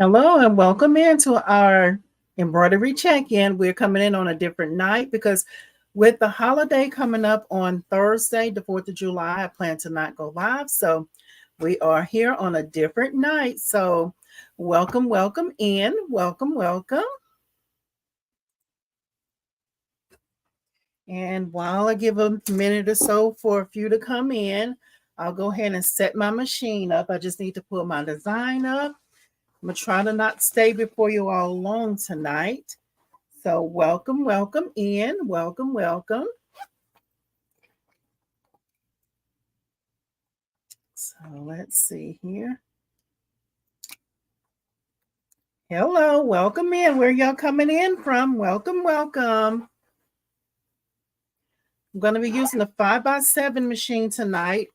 Hello and welcome into our embroidery check-in. We're coming in on a different night because with the holiday coming up on Thursday, the 4th of July, I plan to not go live. So we are here on a different night. So welcome in. Welcome. And while I give a minute or so for a few to come in, I'll go ahead and set my machine up. I just need to pull my design up. I'm going to try to not stay before you all long tonight. So welcome in. Welcome. So let's see here. Hello, welcome in. Where y'all coming in from? Welcome. I'm going to be using the 5x7 machine tonight.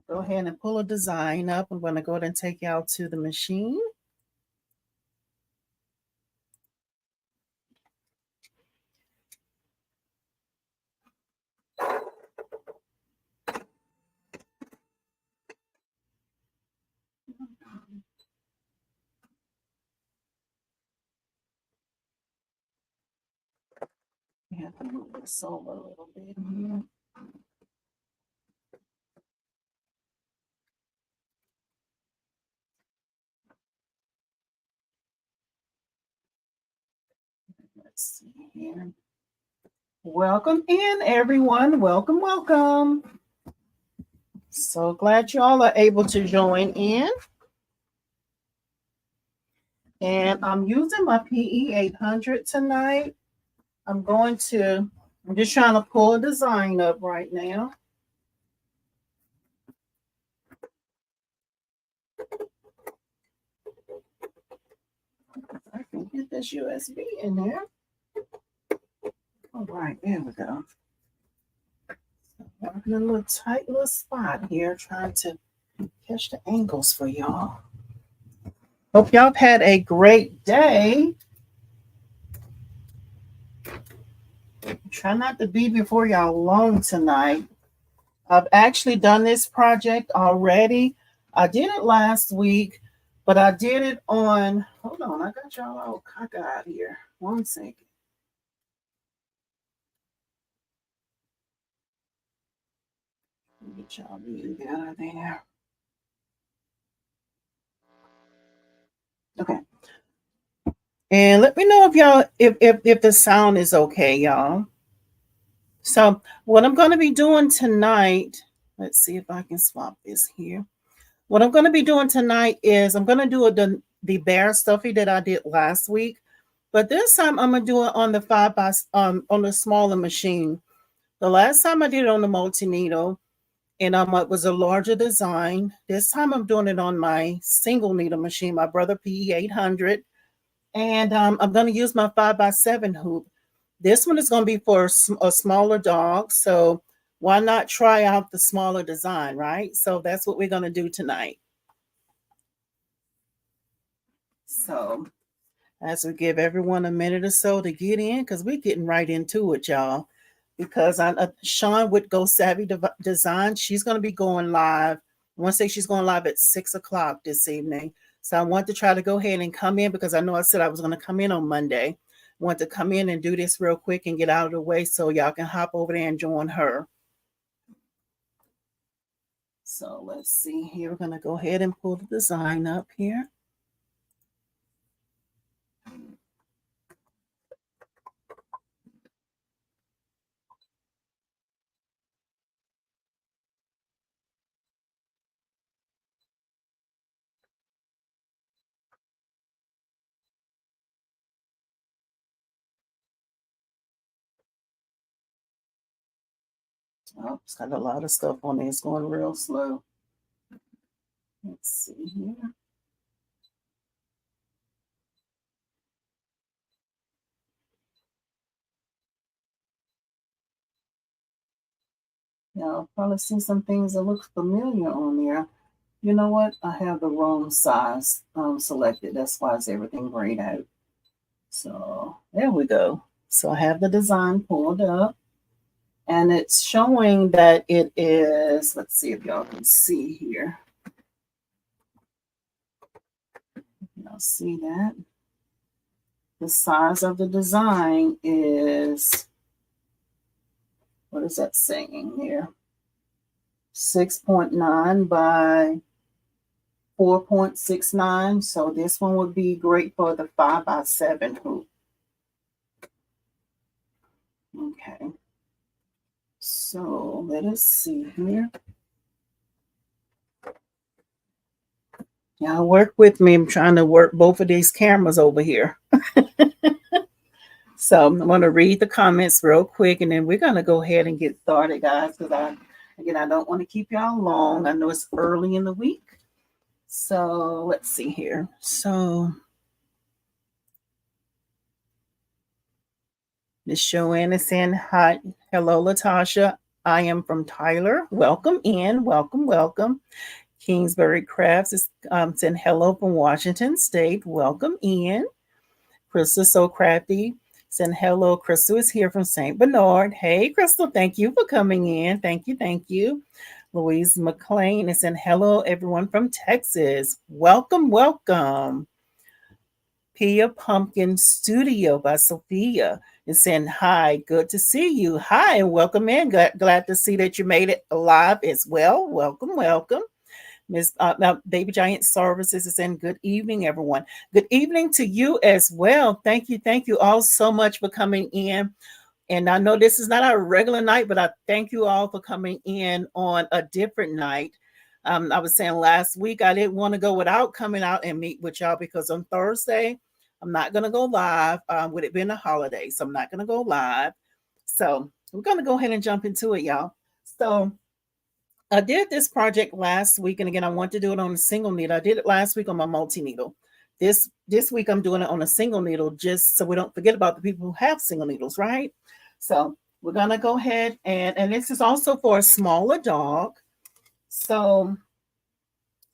Go ahead and pull a design up. I'm going to go ahead and take you out to the machine. We have to move this over a little bit here. Let's see here. Welcome in, everyone. Welcome. So glad you all are able to join in. And I'm using my PE800 tonight. I'm just trying to pull a design up right now. I can get this USB in there. All right, there we go. I'm in a little tight little spot here, trying to catch the angles for y'all. Hope y'all have had a great day. Try not to be before y'all long tonight. I've actually done this project already. I did it last week, but I did it on, hold on, I got y'all all cockeyed here. 1 second. Get y'all moved out of there. Okay. And let me know if y'all if the sound is okay, y'all. So what I'm going to be doing tonight, let's see if I can swap this here. What I'm going to be doing tonight is I'm going to do the bear stuffy that I did last week, but this time I'm going to do it on the on the smaller machine. The last time I did it on the multi needle, and it was a larger design. This time I'm doing it on my single needle machine, my Brother PE800, and I'm going to use my 5x7 hoop. This one is going to be for a smaller dog, so why not try out the smaller design, right? So that's what we're going to do tonight. So as we give everyone a minute or so to get in, because we're getting right into it, y'all. Because Sean with Go Savvy Design, she's going to be going live. I want to say she's going live at 6 o'clock this evening. So I want to try to go ahead and come in because I know I said I was going to come in on Monday. I want to come in and do this real quick and get out of the way so y'all can hop over there and join her. So let's see here. We're going to go ahead and pull the design up here. Oh, it's got a lot of stuff on there. It's going real slow. Let's see here. Y'all probably see some things that look familiar on there. You know what? I have the wrong size selected. That's why it's everything grayed out. So there we go. So I have the design pulled up. And it's showing that it is, let's see if y'all can see here. Y'all see that? The size of the design is, what is that saying here? 6.9 by 4.69. So this one would be great for the 5x7 hoop. Okay. So let us see here. Y'all work with me. I'm trying to work both of these cameras over here. So I'm going to read the comments real quick, and then we're going to go ahead and get started, guys, because I don't want to keep y'all long. I know it's early in the week. So let's see here. So Miss Joanne is saying hi. Hello, Latasha. I am from Tyler. Welcome in. Welcome, welcome. Kingsbury Crafts is saying hello from Washington State. Welcome in. Crystal So Crafty saying hello. Crystal is here from St. Bernard. Hey, Crystal, thank you for coming in. Thank you, thank you. Louise McLean is saying hello, everyone from Texas. Welcome, welcome. Pia Pumpkin Studio by Sophia is saying hi. Good to see you. Hi, and welcome in. Glad to see that you made it alive as well. Welcome, welcome. Miss Baby Giant Services is saying good evening, everyone. Good evening to you as well. Thank you all so much for coming in. And I know this is not our regular night, but I thank you all for coming in on a different night. I was saying last week I didn't want to go without coming out and meet with y'all because on Thursday I'm not going to go live with it being a holiday. So I'm not going to go live. So we're going to go ahead and jump into it, y'all. So I did this project last week, and again, I want to do it on a single needle. I did it last week on my multi-needle. This week, I'm doing it on a single needle, just so we don't forget about the people who have single needles, right? So we're gonna go ahead and this is also for a smaller dog. So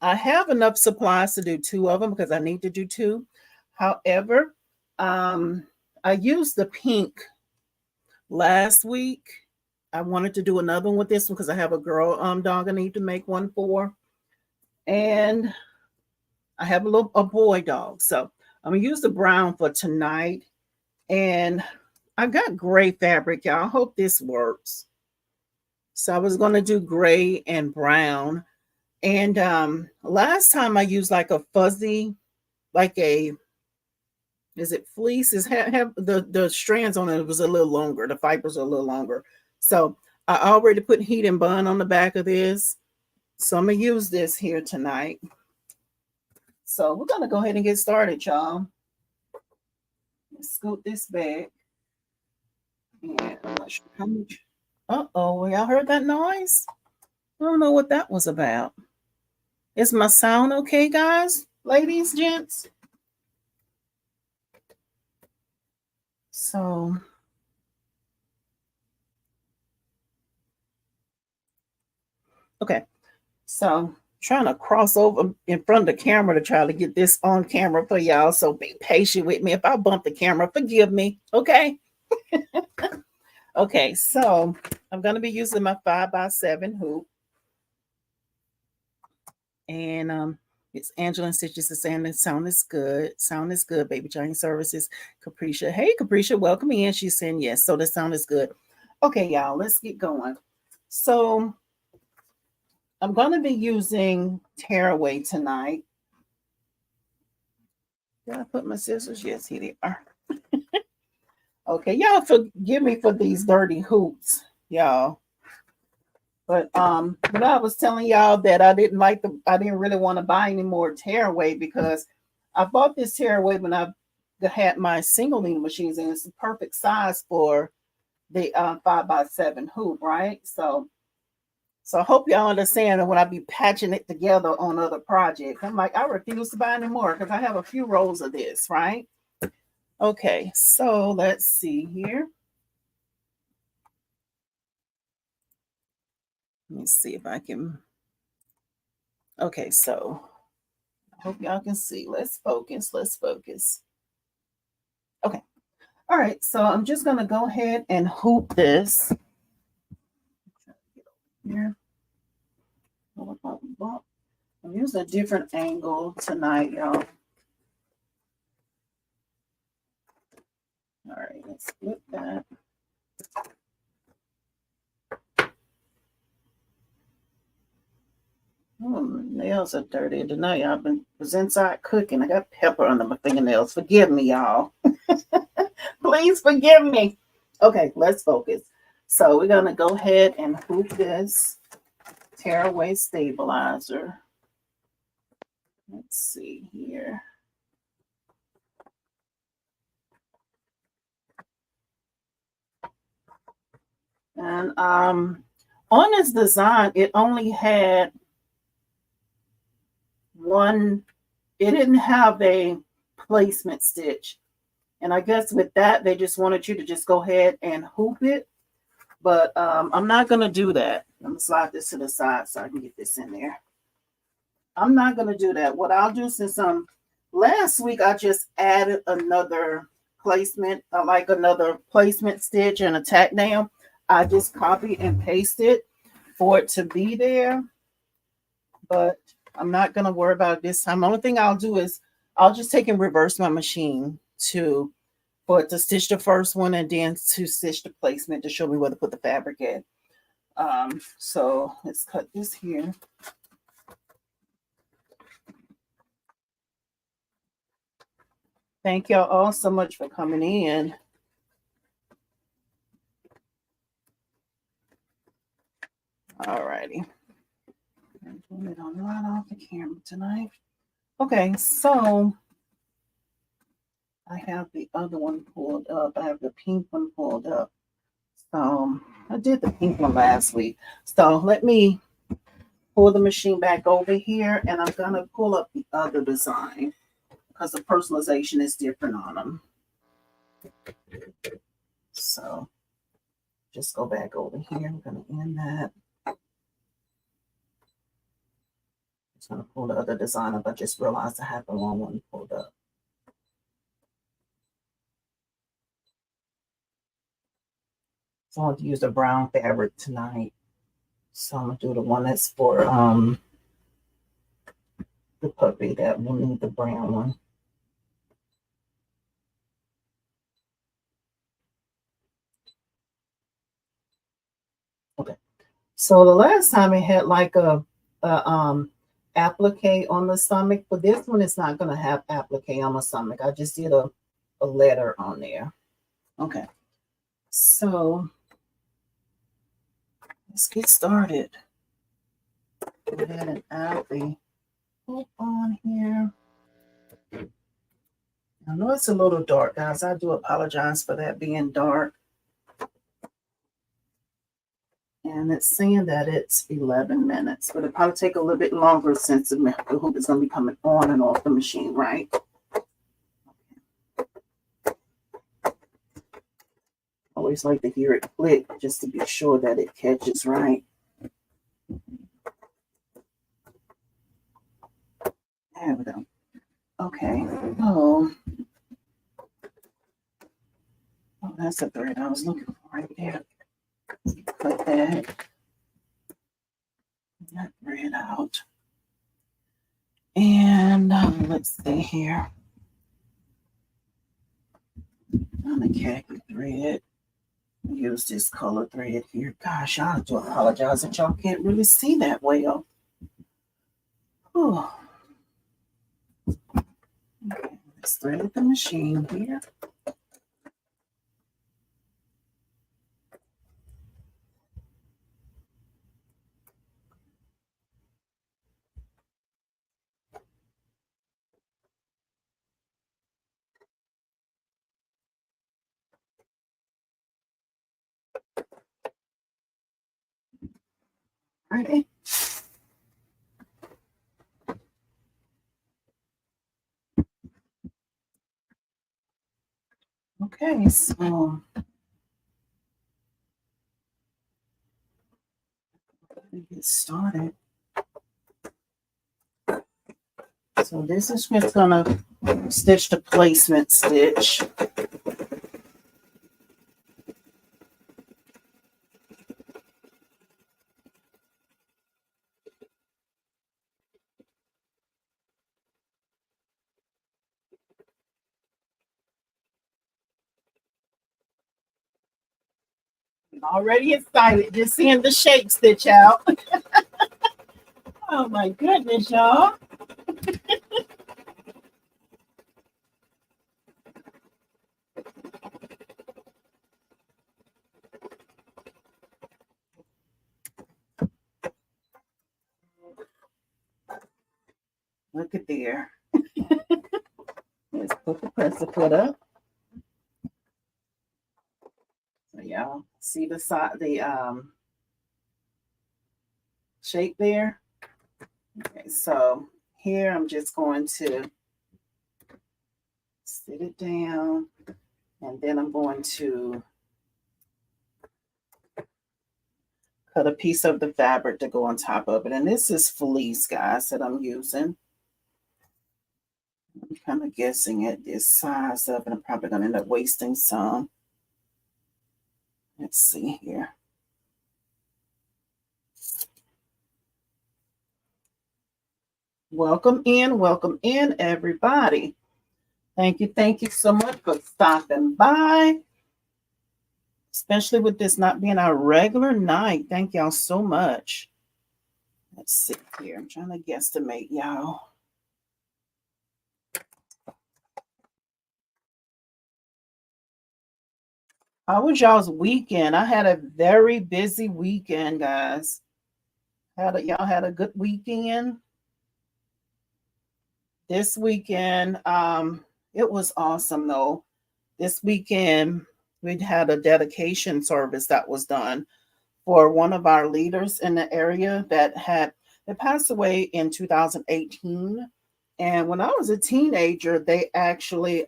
I have enough supplies to do 2 of them because I need to do 2. However, I used the pink last week. I wanted to do another one with this one because I have a girl dog I need to make one for. And I have a boy dog. So I'm gonna use the brown for tonight. And I got gray fabric, y'all. I hope this works. So I was gonna do gray and brown. And last time I used like a fuzzy, like a, is it fleece? Is have the strands on it was a little longer. The fibers are a little longer. So I already put heat and bond on the back of this. So I'm gonna use this here tonight. So we're gonna go ahead and get started, y'all. Let's scoot this back. And I'm not sure how much. Uh-oh, y'all heard that noise? I don't know what that was about. Is my sound okay, guys? Ladies, gents? So okay. So trying to cross over in front of the camera to try to get this on camera for y'all. So be patient with me. If I bump the camera, forgive me. Okay. Okay, so I'm going to be using my 5x7 hoop. And it's Angela and Stitches is saying the sound is good. Sound is good, Baby Giant Services. Capricia. Hey, Capricia, welcome in. She's saying yes. So the sound is good. Okay, y'all, let's get going. So I'm going to be using tearaway tonight. Did I put my scissors? Yes, here they are. Okay, y'all forgive me for these dirty hoops, y'all. But when I was telling y'all that I didn't really want to buy any more tearaway because I bought this tearaway when I had my single needle machines, and it's the perfect size for the 5x7 hoop, right? So I hope y'all understand that when I be patching it together on other projects, I'm like, I refuse to buy any more because I have a few rolls of this, right? Okay, so let's see here. Let me see if I can. Okay, so I hope y'all can see. Let's focus. Let's focus. Okay. All right. So I'm just going to go ahead and hoop this. here. I'm using a different angle tonight, y'all. All right, let's flip that. Nails are dirty tonight. I was inside cooking. I got pepper under my fingernails. Forgive me, y'all. Please forgive me. Okay, let's focus. So we're gonna go ahead and hoop this tearaway stabilizer. Let's see here. And on this design, it only had one, it didn't have a placement stitch. And I guess with that, they just wanted you to just go ahead and hoop it. But I'm not going to do that. I'm going to slide this to the side so I can get this in there. I'm not going to do that. What I'll do, since last week I just added another placement, like another placement stitch and a tack down. I just copy and paste it for it to be there. But I'm not going to worry about it this time. The only thing I'll do is I'll just take and reverse my machine for it to stitch the first one and then to stitch the placement to show me where to put the fabric at. So let's cut this here. Thank y'all all so much for coming in. All righty. I'm doing it on right off the camera tonight. Okay, so I have the other one pulled up. I have the pink one pulled up. So I did the pink one last week. So let me pull the machine back over here, and I'm going to pull up the other design because the personalization is different on them. So just go back over here. I'm going to end that. Just going to pull the other design up. I just realized I have the wrong one pulled up. So I want to use the brown fabric tonight. So I'm going to do the one that's for the puppy. That will need the brown one. Okay. So the last time it had like a applique on the stomach, but this one is not going to have applique on the stomach. I just did a letter on there. Okay. So let's get started. Go ahead and add the hoop on here. I know it's a little dark, guys. I do apologize for that being dark. And it's saying that it's 11 minutes, but it'll probably take a little bit longer since the hoop is going to be coming on and off the machine, right? Always like to hear it click just to be sure that it catches right. There we go. Okay. Oh, that's the thread I was looking for right there. Cut that thread out. And let's see here. On the khaki thread. Use this color thread here. Gosh, I do apologize that y'all can't really see that well. Oh. Okay, let's thread the machine here. Ready? Okay, so get started. So this is just gonna stitch the placement stitch. I'm already excited just seeing the shape stitch out. Oh my goodness, y'all. Look at there. Let's put the presser foot up. So y'all see the side, the shape there. Okay, so here I'm just going to sit it down, and then I'm going to cut a piece of the fabric to go on top of it. And this is fleece, guys, that I'm using. I'm kind of guessing at this size of it. I'm probably going to end up wasting some. Let's see here. Welcome in, everybody. Thank you so much for stopping by, especially with this not being our regular night. Thank y'all so much. Let's see here. I'm trying to guesstimate, y'all. How was y'all's weekend? I had a very busy weekend, guys. Y'all had a good weekend? This weekend, it was awesome though. This weekend, we had a dedication service that was done for one of our leaders in the area that passed away in 2018. And when I was a teenager, they actually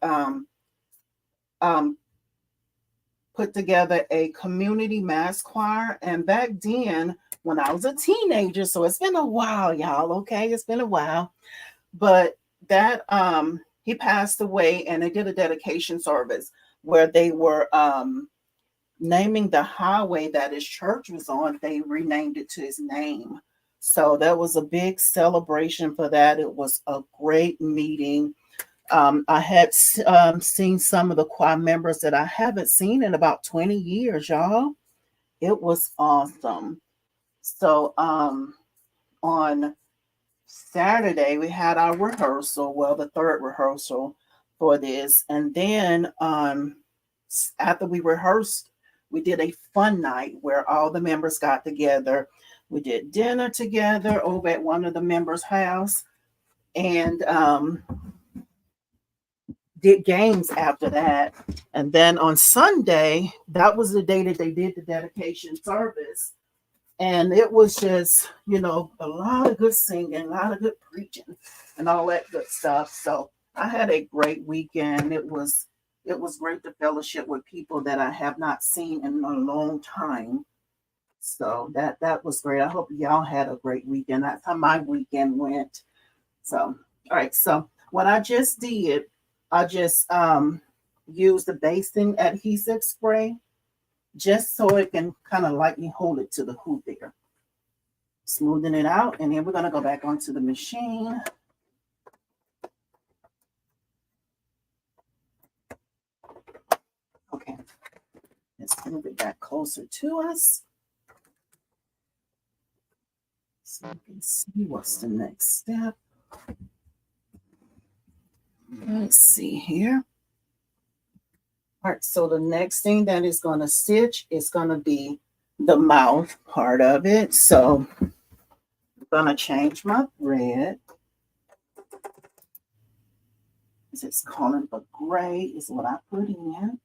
put together a community mass choir. And back then, when I was a teenager, so it's been a while, y'all, okay? It's been a while. But that he passed away, and they did a dedication service where they were naming the highway that his church was on. They renamed it to his name. So that was a big celebration for that. It was a great meeting. I had seen some of the choir members that I haven't seen in about 20 years, y'all. It was awesome. So on Saturday, we had our rehearsal, well, the third rehearsal for this. And then after we rehearsed, we did a fun night where all the members got together. We did dinner together over at one of the members' house, and did games after that. And then on Sunday, that was the day that they did the dedication service. And it was just, a lot of good singing, a lot of good preaching, and all that good stuff. So I had a great weekend. It was great to fellowship with people that I have not seen in a long time. So that was great. I hope y'all had a great weekend. That's how my weekend went. So, all right. So what I just did, I just used the basting adhesive spray just so it can kind of lightly hold it to the hoop there. Smoothing it out, and then we're going to go back onto the machine. Okay, let's move it back closer to us so you can see what's the next step. Let's see here. All right, so the next thing that is going to stitch is going to be the mouth part of it. So I'm going to change my thread. It's calling for gray is what I put in.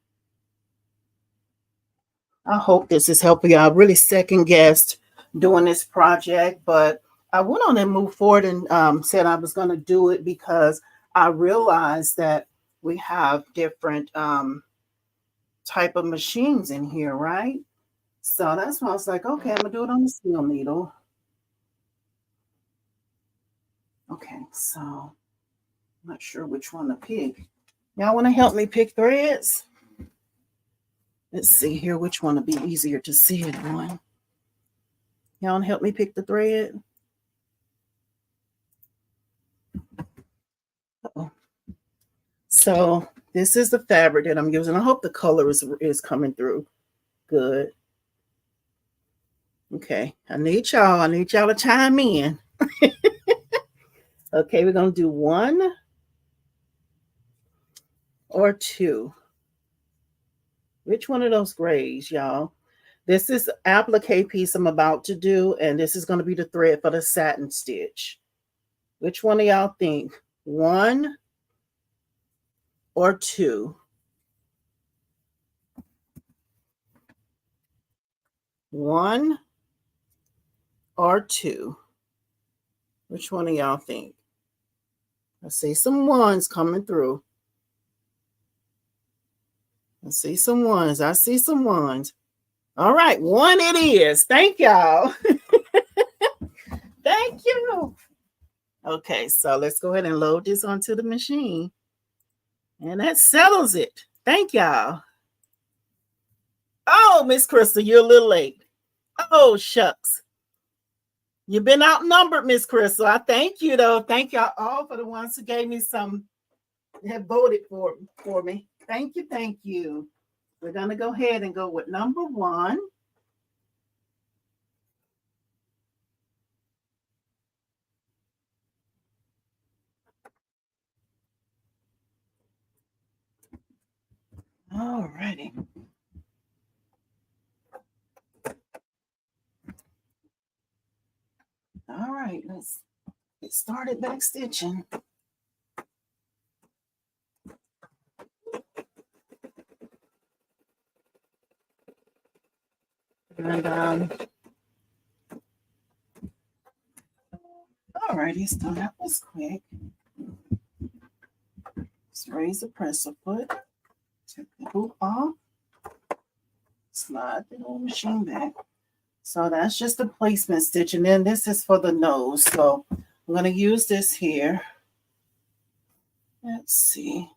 I hope this is helping you. I really second guessed doing this project, but I went on and moved forward and said I was going to do it because I realized that we have different type of machines in here, right? So that's why I was like, okay, I'm gonna do it on the steel needle. Okay, so I'm not sure which one to pick. Y'all want to help me pick threads? Let's see here which one would be easier to see it on. Y'all want to help me pick the thread? Uh-oh. So this is the fabric that I'm using. I hope the color is coming through good. Okay, I need y'all to chime in. Okay, we're gonna do 1 or 2. Which one of those grays, y'all? This is applique piece I'm about to do, and this is going to be the thread for the satin stitch. Which one of y'all think? 1 or 2? 1 or 2? Which one of y'all think? I see some ones coming through. I see some ones. I see some ones. All right, 1 it is. Thank y'all. Thank you. Okay, so let's go ahead and load this onto the machine. And that settles it. Thank y'all. Oh, Miss Crystal, you're a little late. Oh, shucks. You've been outnumbered, Miss Crystal. I thank you, though. Thank y'all all for the ones who gave me some, have voted for me. Thank you, thank you. We're going to go ahead and go with number 1. All righty. All right, let's get started back stitching. And all righty, so that was quick. Let's raise the presser foot, take the hoop off, slide the whole machine back. So that's just a placement stitch, and then this is for the nose. So I'm going to use this here. Let's see.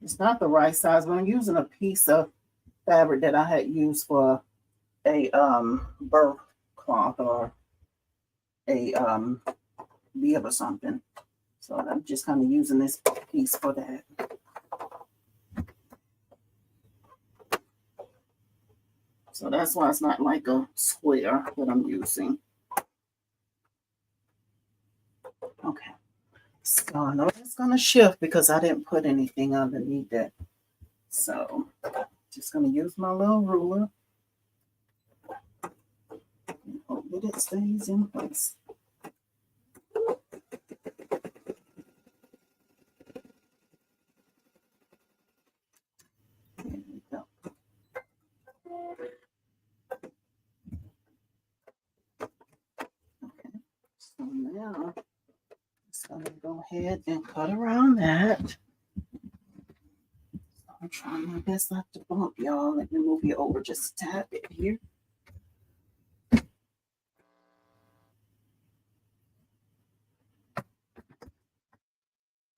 It's not the right size, but I'm using a piece of fabric that I had used for a birth cloth or a bib or something. So I'm just kind of using this piece for that. So that's why it's not like a square that I'm using. Okay. So I know it's going to shift because I didn't put anything underneath it. So just going to use my little ruler and hope that it stays in place. There we go. Okay. So now just going to go ahead and cut around that. I'm trying my best not to bump y'all. Let me move you over just a tad bit here.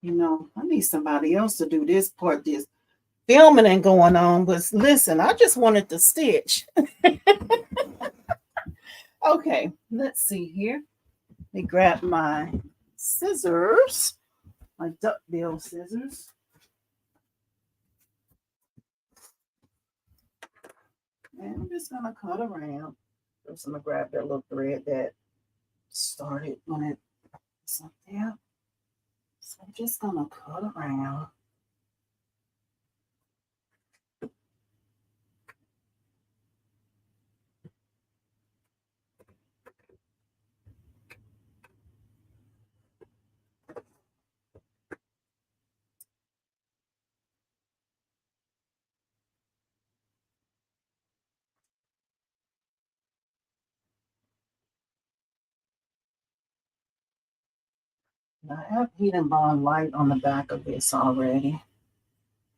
You know, I need somebody else to do this part. This filming ain't going on, but listen, I just wanted to stitch. Okay, let's see here. Let me grab my scissors, my duckbill scissors. And I'm just gonna cut around. First, I'm gonna grab that little thread that started when it was up there. So I'm just gonna cut around. I have heat and bond light on the back of this already.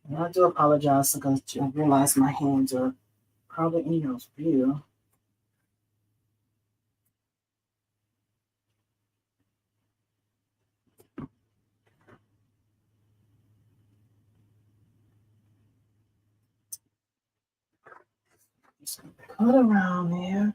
And I do apologize because I realize my hands are probably in your view. Just cut around there.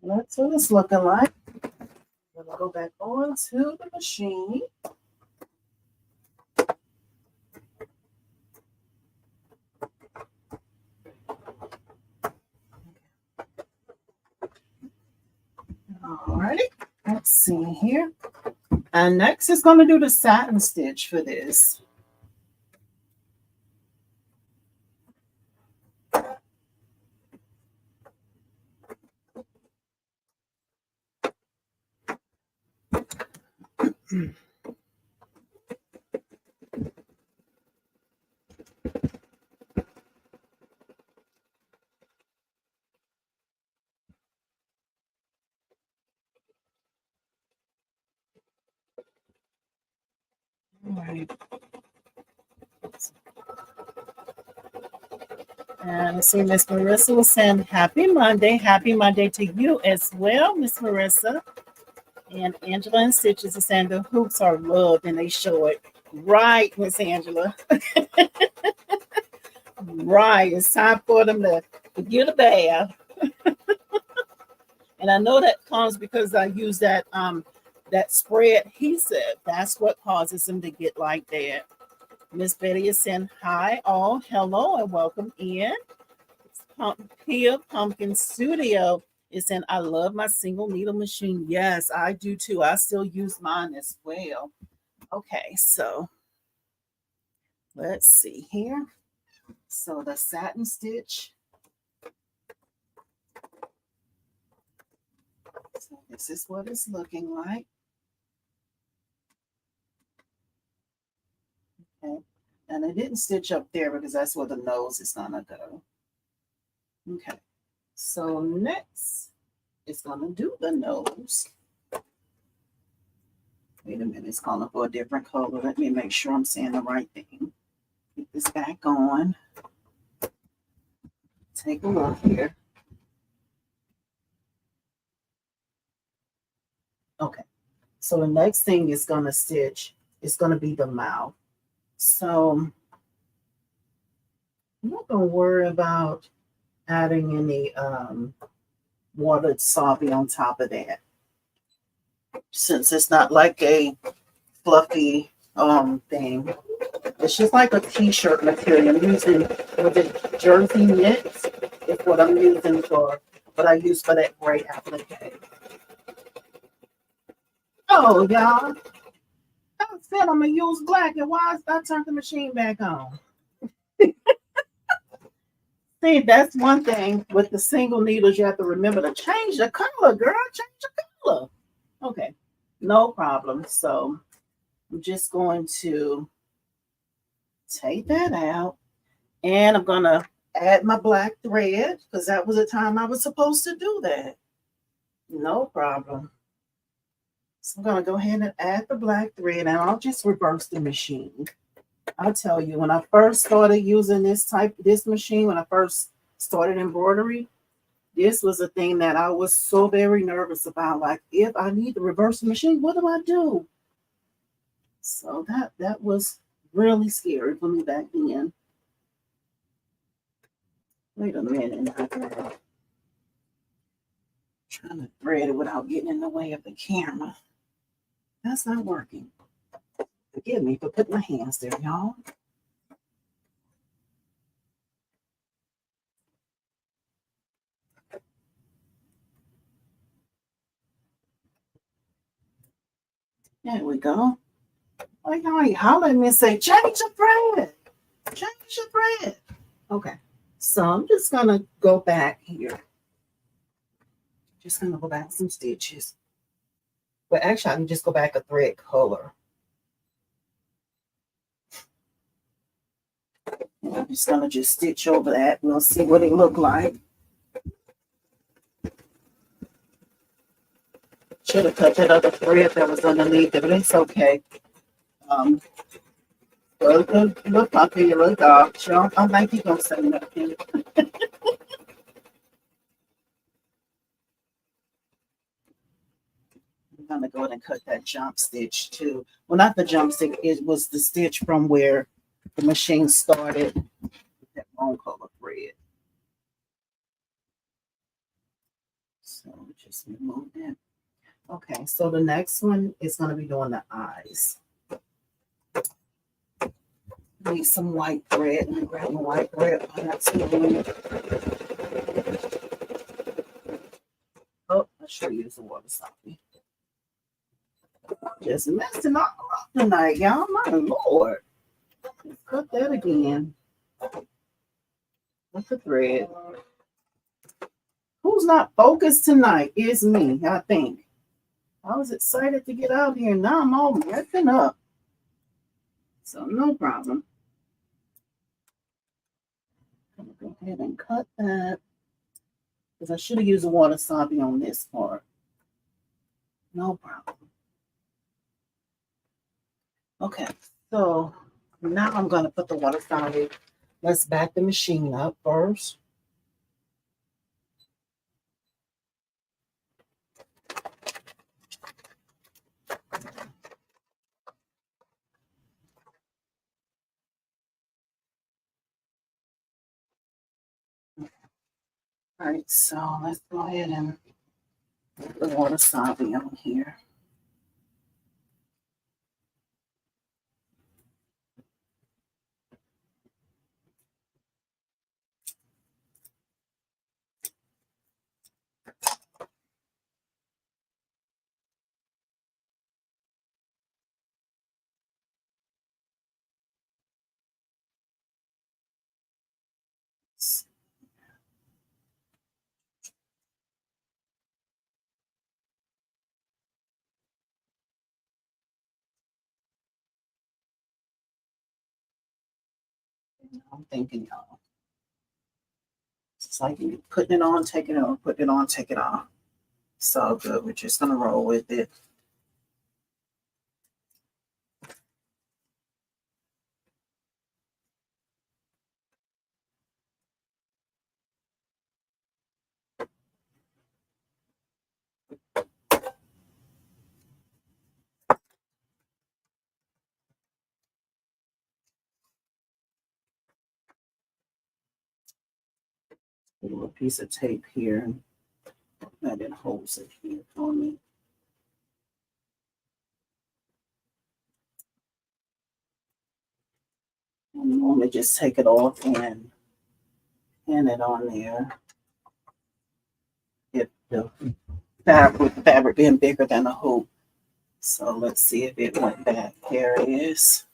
That's what it's looking like. I'm gonna go back onto the machine. Alrighty, let's see here. And next is going to do the satin stitch for this. Alright. And I see Miss Marissa was saying happy Monday. Happy Monday to you as well, Miss Marissa. And Angela and Stitches are saying the hoops are loved and they show it. Right, Miss Angela. Right. It's time for them to get a bath. And I know that comes because I use that spread adhesive. That's what causes them to get like that. Miss Betty is saying hi all, hello, and welcome in. Pia Pumpkin Studio is saying I love my single needle machine. Yes, I do too. I still use mine as well. Okay, so let's see here. So the satin stitch. So this is what it's looking like. Okay. And I didn't stitch up there because that's where the nose is gonna go. Okay. So next it's gonna do the nose. Wait a minute, it's calling for a different color. Let me make sure I'm saying the right thing. Get this back on. Take a look here. Okay. So the next thing is gonna stitch is gonna be the mouth. So I'm not gonna worry about adding any watered solving on top of that, since it's not like a fluffy thing. It's just like a t-shirt material. I'm using with it jersey knits is what I'm using for what I use for that gray applique. Oh y'all, I said I'm gonna use black, and why I turned the machine back on? See, that's one thing with the single needles. You have to remember to change the color, girl. Change the color. Okay, no problem. So I'm just going to take that out, and I'm going to add my black thread because that was the time I was supposed to do that. No problem. So I'm going to go ahead and add the black thread, and I'll just reverse the machine. I'll tell you, when I first started using this machine, when I first started embroidery, this was a thing that I was so very nervous about. Like, if I need to reverse the machine, what do I do? So that was really scary for me back then. Wait a minute. I'm trying to thread it without getting in the way of the camera. That's not working. Forgive me for putting my hands there, y'all. There we go. Like, y'all ain't hollering at me and say, change your thread. Change your thread. Okay. So I'm just going to go back here. Just going to go back some stitches. But actually, I can just go back a thread color. And I'm just going to just stitch over that. We'll see what it look like. Should have cut that other thread that was underneath it, but it's okay. Look puppy, look dog. Sure, I think he's going to say nothing. I'm going to go ahead and cut that jump stitch too. Well, not the jump stitch. It was the stitch from where the machine started with that bone color thread. So So just remove that. Okay, so the next one is going to be doing the eyes. Need some white thread. Let me grab my white thread. Oh, I should use the water softener. Just messing all up tonight, y'all. My Lord. Let's cut that again. With the thread. Who's not focused tonight? Is me, I think. I was excited to get out here. Now I'm all messing up. So no problem. I'm going to go ahead and cut that. Because I should have used a water softener on this part. No problem. Okay, so now I'm going to put the water softener. Let's back the machine up first. All right, so let's go ahead and put the water softener on here. I'm thinking, y'all. It's like you're putting it on, taking it off, putting it on, take it off. So good. We're just going to roll with it. A little piece of tape here. That it holds it here for me. And you want to just take it off and pin it on there. If the fabric being bigger than the hoop. So let's see if it went back. There it is.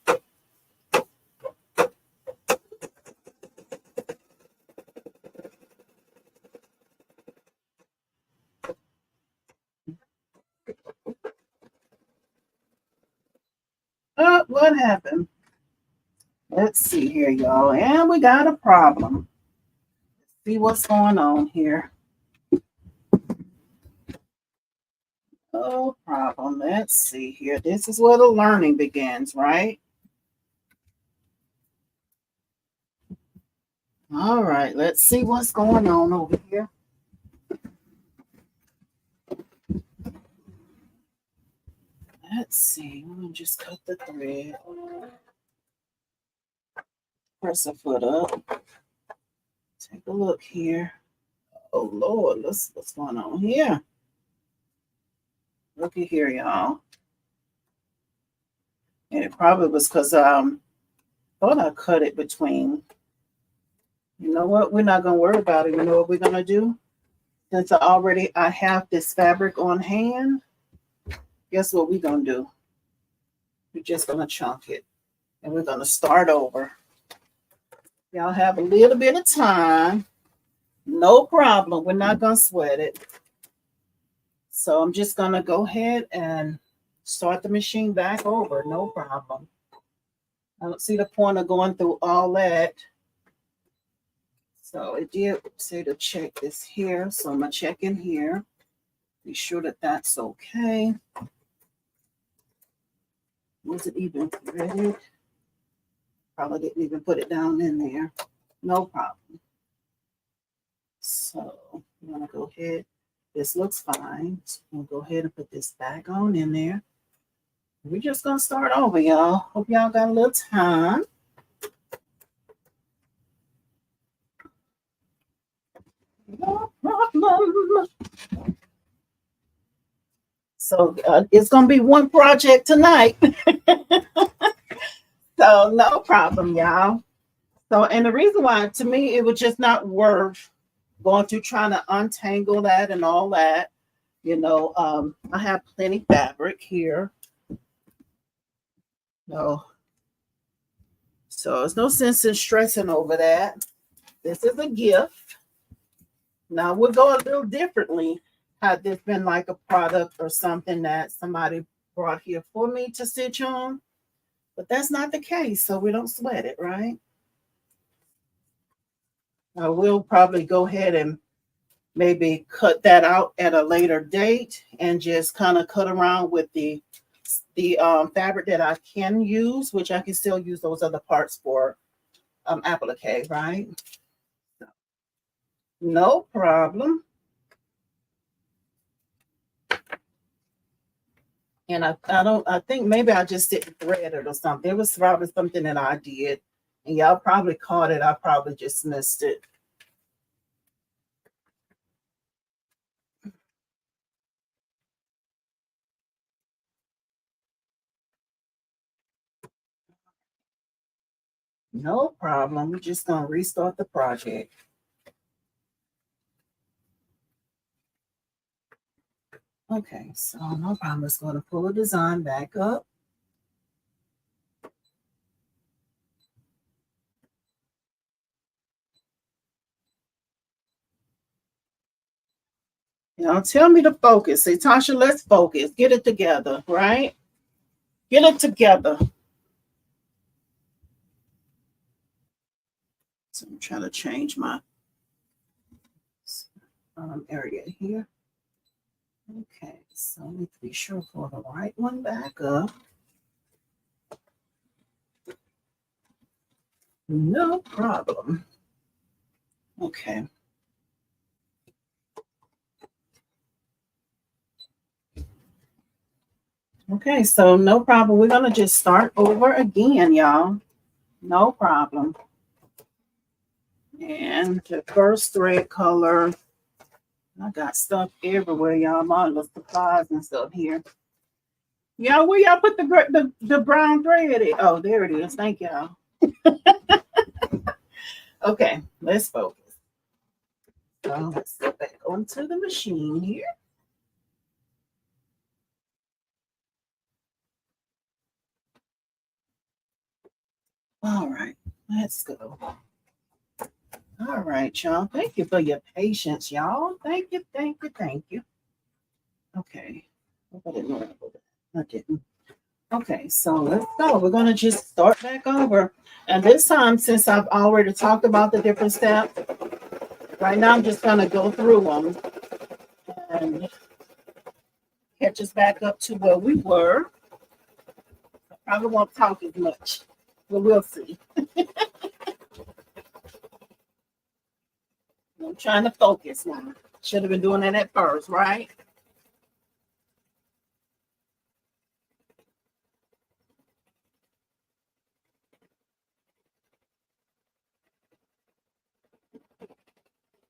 Oh, what happened? Let's see here, y'all. And we got a problem. Let's see what's going on here. No problem. Let's see here. This is where the learning begins, right? All right, let's see what's going on over here. Let's see. Let me just cut the thread. Press a foot up. Take a look here. Oh Lord, what's going on here? Looky here, y'all. And it probably was because I thought I cut it between. You know what? We're not gonna worry about it. You know what we're gonna do? Since I have this fabric on hand, guess what we're gonna do? We're just gonna chunk it. And we're gonna start over. Y'all have a little bit of time. No problem. We're not gonna sweat it. So I'm just gonna go ahead and start the machine back over. No problem. I don't see the point of going through all that. So it did say to check this here. So I'm gonna check in here. Be sure that that's okay. Was it even threaded? Probably didn't even put it down in there. No problem. So I'm gonna go ahead. This looks fine. So I'm gonna go ahead and put this back on in there. We're just gonna start over, y'all. Hope y'all got a little time. No problem. So it's going to be one project tonight. So no problem, y'all. So, and the reason why, to me, it was just not worth going through trying to untangle that and all that. I have plenty fabric here. No. So there's no sense in stressing over that. This is a gift. Now we'll go a little differently had this been like a product or something that somebody brought here for me to stitch on. But that's not the case, so we don't sweat it, right? We'll probably go ahead and maybe cut that out at a later date and just kind of cut around with the fabric that I can use, which I can still use those other parts for applique, right? No problem. And I think maybe I just didn't thread it or something. It was probably something that I did. And y'all probably caught it. I probably just missed it. No problem. We're just going to restart the project. Okay, so no problem. Let's go to pull the design back up. Tell me to focus. Say, Tasha, let's focus. Get it together, right? Get it together. So I'm trying to change my area here. Okay, so I need to be sure for the right one back up. No problem. Okay. Okay, so no problem. We're going to just start over again, y'all. No problem. And the first thread color, I got stuff everywhere, y'all. All the supplies and stuff here. Y'all, where y'all put the brown thread in? Oh, there it is. Thank y'all. Okay, let's focus. So let's go back onto the machine here. All right, let's go. All right, y'all. Thank you for your patience, y'all. Thank you, thank you, thank you. Okay. I didn't know that. I didn't. Okay, so let's go. We're going to just start back over. And this time, since I've already talked about the different steps, right now I'm just going to go through them and catch us back up to where we were. I probably won't talk as much, but we'll see. I'm trying to focus now. Should have been doing that at first, right?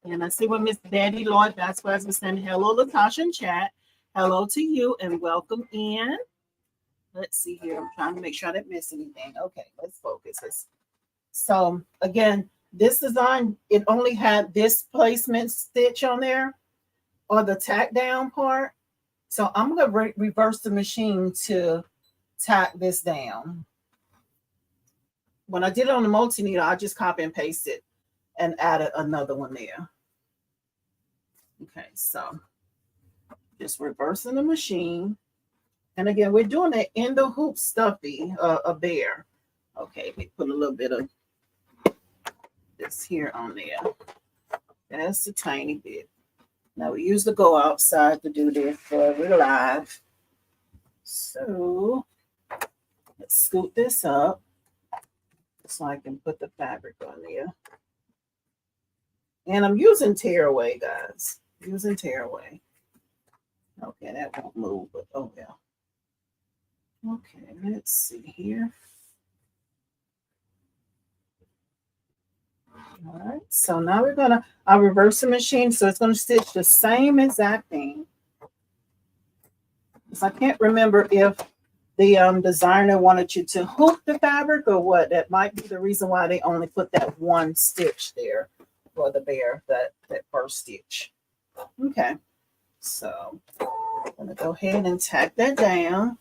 And I see what Miss Betty Lloyd Vasquez was saying. Hello, Latasha in chat. Hello to you and welcome in. Let's see here. I'm trying to make sure I didn't miss anything. Okay, let's focus. So again, this design, it only had this placement stitch on there or the tack down part. So I'm going to reverse the machine to tack this down. When I did it on the multi-needle, I just copy and paste it and added another one there. Okay, so just reversing the machine. And again, we're doing it in the hoop stuffy, a bear. Okay, let me put a little bit of this here on there. That's a tiny bit. Now we usually go outside to do this, but we're live. So let's scoop this up so I can put the fabric on there. And I'm using tearaway, guys. Using tearaway. Okay, that won't move, but oh yeah. Okay, let's see here. All right, so now I'll reverse the machine. So it's gonna stitch the same exact thing. I can't remember if the designer wanted you to hook the fabric or what. That might be the reason why they only put that one stitch there for the bear, that first stitch. Okay, so I'm gonna go ahead and tack that down.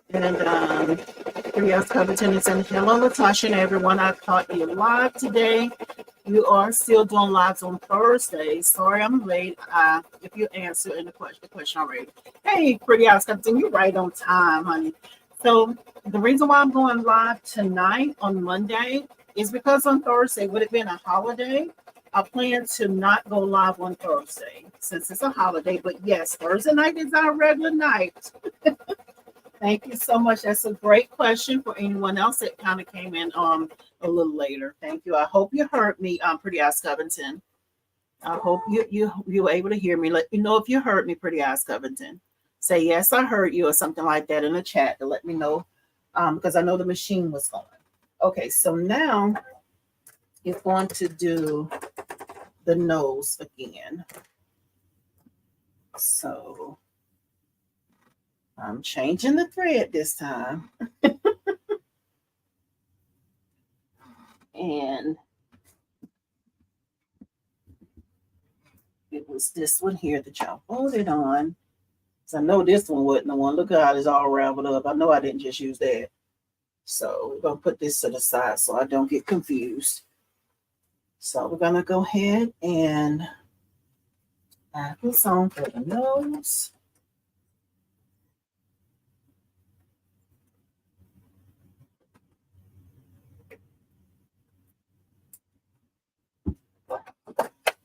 And Rios Covington is in. Hello, Natasha and everyone. I caught you live today. You are still doing lives on Thursdays. Sorry, I'm late. If you answer in the question already. Hey, Pretty House Covington, you're right on time, honey. So the reason why I'm going live tonight on Monday is because on Thursday would have been a holiday. I plan to not go live on Thursday since it's a holiday. But yes, Thursday night is our regular night. Thank you so much. That's a great question for anyone else that kind of came in a little later. Thank you. I hope you heard me, Pretty Eyes Covington. I hope you were able to hear me. Let me know if you heard me, Pretty Eyes Covington. Say yes, I heard you, or something like that in the chat to let me know, because I know the machine was going. Okay, so now it's going to do the nose again. So I'm changing the thread this time. And it was this one here that y'all voted on. So I know this one wasn't the one. Look how it's all raveled up. I know I didn't just use that. So we're going to put this to the side so I don't get confused. So we're going to go ahead and add this on for the nose.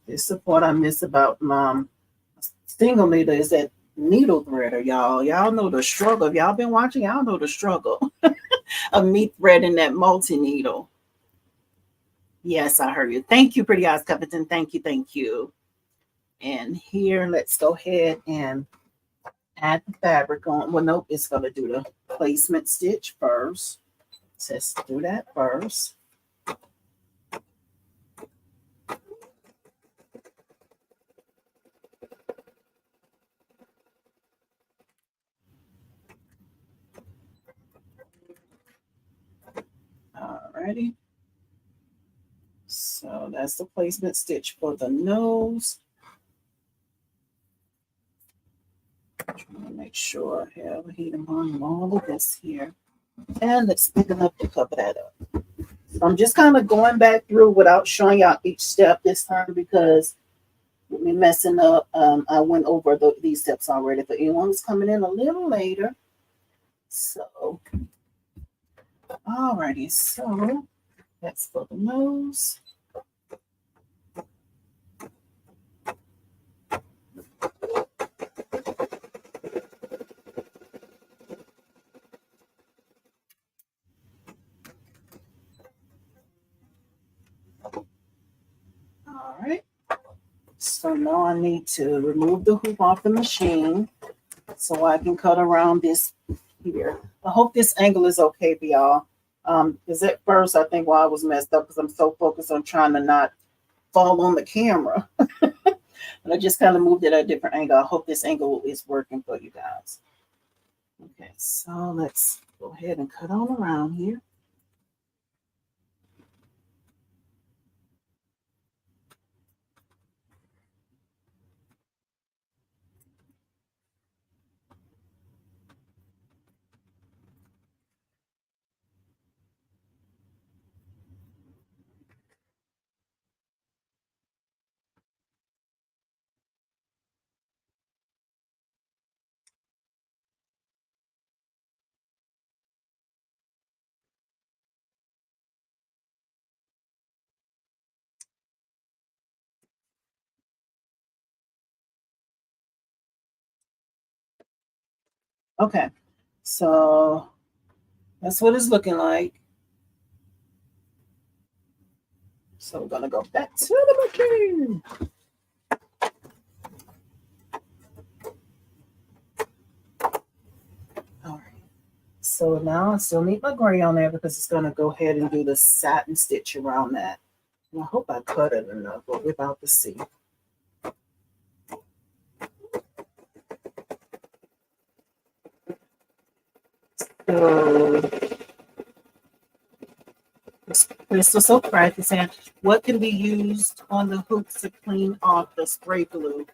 This is the part I miss about single needle is that needle threader, y'all. Y'all know the struggle. If y'all been watching, y'all know the struggle of me threading that multi-needle. Yes, I heard you. Thank you, Pretty Eyes Covington. Thank you, thank you. And here, let's go ahead and add the fabric on. Well, nope, it's going to do the placement stitch first. So let's do that first. Alrighty. So that's the placement stitch for the nose. Trying to make sure I have a heat on all of this here. And let's pick enough to cover that up. So I'm just kind of going back through without showing y'all each step this time because with me messing up, I went over these steps already for anyone who's coming in a little later. So, alrighty, so that's for the nose. All right. So now I need to remove the hoop off the machine so I can cut around this here. I hope this angle is okay for y'all. Because at first I think why I was messed up because I'm so focused on trying to not fall on the camera. But I just kind of moved it at a different angle. I hope this angle is working for you guys. Okay, so let's go ahead and cut on around here. Okay, so that's what it's looking like. So we're gonna go back to the machine. All right. So now I still need my gray on there because it's gonna go ahead and do the satin stitch around that. And I hope I cut it enough, but we're about to see. So Crystal so practicing. What can be used on the hoops to clean off the spray glue?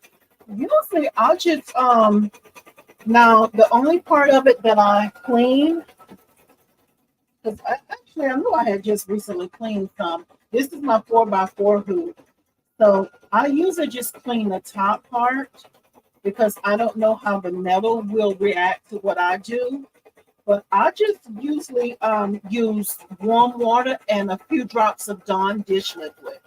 Usually I'll just now the only part of it that I clean, because I know I had just recently cleaned some. This is my 4x4 hoop. So I usually just clean the top part because I don't know how the metal will react to what I do. But I just usually use warm water and a few drops of Dawn dish liquid.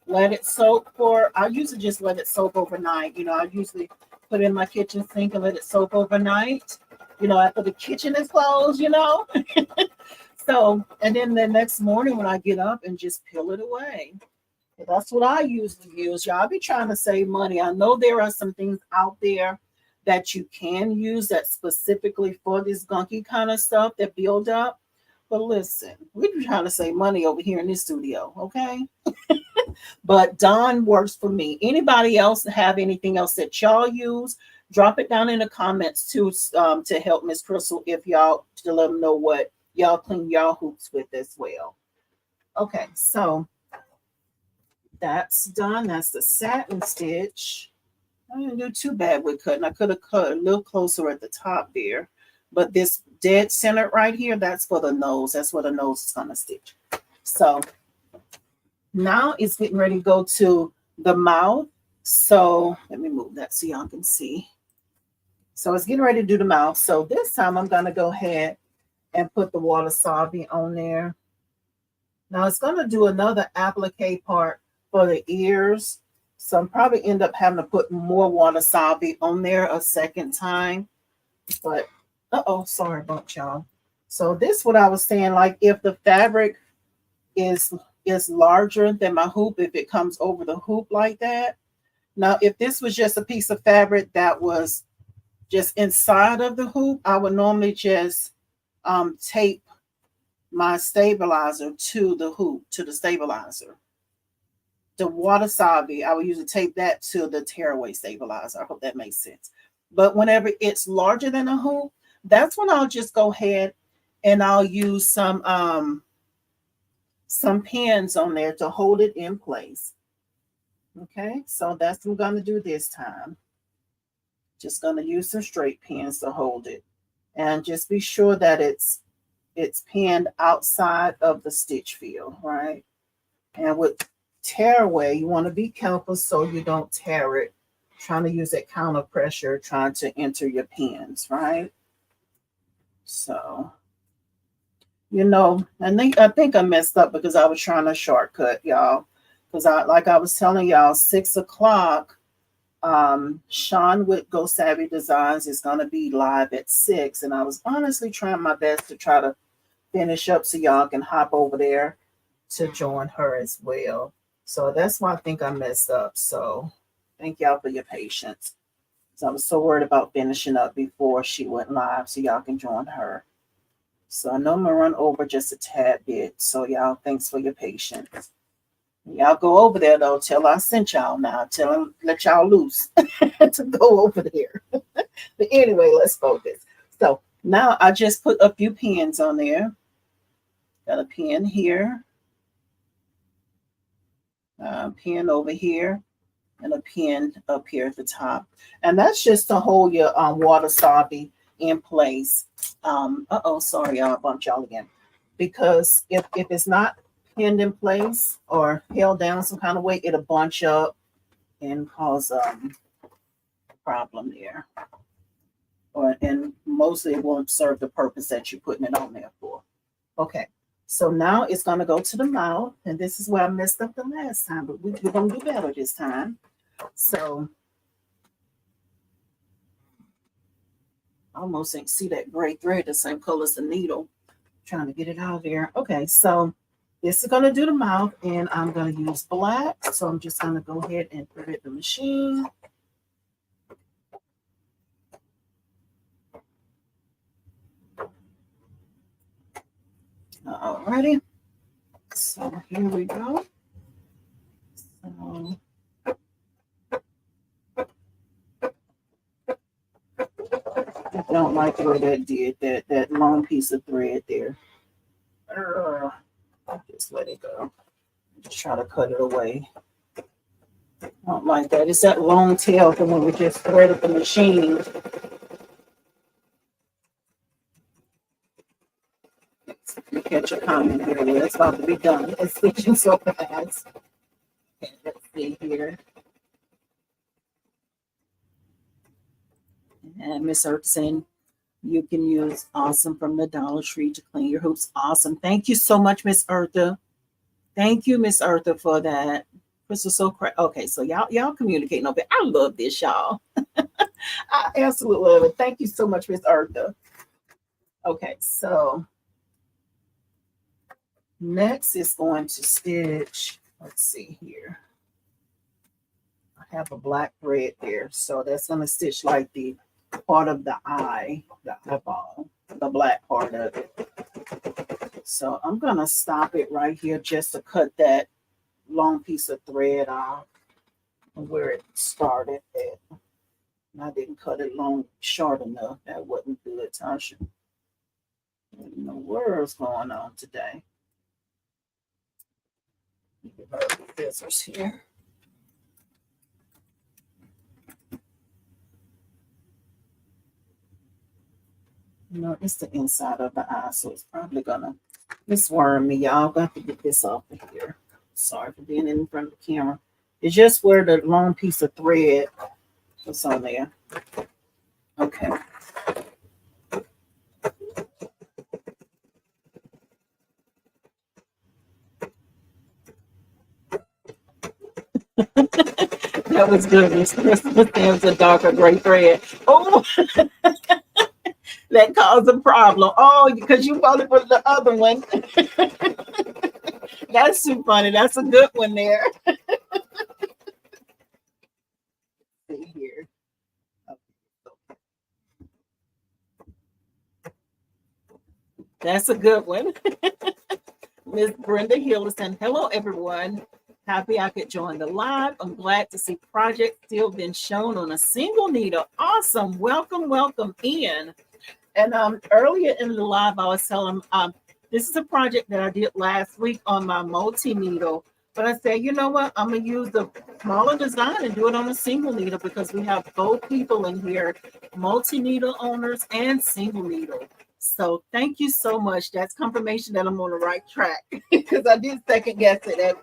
Let it soak for, I usually just let it soak overnight. I usually put it in my kitchen sink and let it soak overnight, after the kitchen is closed. So, and then the next morning when I get up and just peel it away. That's what I usually use. Y'all be trying to save money. I know there are some things out there that you can use that specifically for this gunky kind of stuff that build up. But listen, we're trying to save money over here in this studio, okay? But Dawn works for me. Anybody else have anything else that y'all use? Drop it down in the comments too, to help Miss Crystal if y'all to let them know what y'all clean y'all hoops with as well. Okay, so that's done. That's the satin stitch. I didn't do too bad with cutting. I could have cut a little closer at the top there. But this dead center right here, that's for the nose. That's where the nose is going to stitch. So now it's getting ready to go to the mouth. So let me move that so y'all can see. So it's getting ready to do the mouth. So this time I'm going to go ahead and put the wasabi on there. Now it's going to do another applique part for the ears. So I'm probably end up having to put more wasabi on there a second time. But, sorry about y'all. So this what I was saying, like if the fabric is larger than my hoop, if it comes over the hoop like that. Now, if this was just a piece of fabric that was just inside of the hoop, I would normally just tape my stabilizer to the hoop, to the stabilizer. The wasabi, I would usually tape that to the tearaway stabilizer. I hope that makes sense. But whenever it's larger than a hoop, that's when I'll just go ahead and I'll use some pins on there to hold it in place. Okay, so that's what I'm going to do this time. Just going to use some straight pins to hold it. And just be sure that it's pinned outside of the stitch field, right? And with tearaway, you want to be careful so you don't tear it. Trying to use that counter pressure, trying to enter your pins, right? So, I think I messed up because I was trying to shortcut, y'all. Because I was telling y'all, 6 o'clock, Sean with Go Savvy Designs is going to be live at 6. And I was honestly trying my best to try to finish up so y'all can hop over there to join her as well. So that's why I think I messed up. So thank y'all for your patience. So I was so worried about finishing up before she went live so y'all can join her. So I know I'm going to run over just a tad bit. So y'all, thanks for your patience. Y'all go over there, though. Tell I sent y'all now. Tell them, let y'all loose to go over there. But anyway, let's focus. So now I just put a few pins on there. Got a pin here. Pin over here. And a pin up here at the top. And that's just to hold your wasabi in place. Sorry, y'all, I bumped y'all again. Because if it's not pinned in place or held down some kind of way, it'll bunch up and cause a problem there. And mostly it won't serve the purpose that you're putting it on there for. Okay. So now it's going to go to the mouth. And this is where I messed up the last time, but we're going to do better this time. So I almost ain't see that gray thread, the same color as the needle. Trying to get it out of there. Okay, so this is going to do the mouth, and I'm going to use black. So I'm just going to go ahead and put it in the machine. Alrighty. So here we go. So I don't like the way that did that long piece of thread there. Just let it go. Just try to cut it away. I don't like that. It's that long tail from when we just threaded the machine. Catch a comment here. It's about to be done. It's switching so fast. Okay, let's see here. And Miss Erkson, you can use Awesome from the Dollar Tree to clean your hoops. Awesome. Thank you so much, Miss Eartha. Thank you, Miss Eartha, for that. This is so crazy. Okay, so y'all communicating over. I love this, y'all. I absolutely love it. Thank you so much, Miss Eartha. Okay, so next is going to stitch. Let's see here. I have a black thread there, so that's going to stitch like the part of the eye, the eyeball, the black part of it. So I'm going to stop it right here just to cut that long piece of thread off where it started at. And I didn't cut it short enough. That wasn't good, Tasha. I don't know what's going on today. Get my scissors here. You know, it's the inside of the eye, so it's probably gonna worm me. Y'all got to get this off of here. Sorry for being in front of the camera. It's just where the long piece of thread was on there. Okay. That was good. Miss Christmas. There's a darker gray thread. Oh, that caused a problem. Oh, because you voted for the other one. That's too funny. That's a good one there. See here. That's a good one. Miss Brenda Hillerson. Hello, everyone. Happy I could join the live. I'm glad to see projects still being shown on a single needle. Awesome. Welcome, welcome in. And earlier in the live, I was telling this is a project that I did last week on my multi-needle. But I said, you know what? I'm going to use the smaller design and do it on a single needle because we have both people in here, multi-needle owners and single needle. So thank you so much. That's confirmation that I'm on the right track because I did second guess it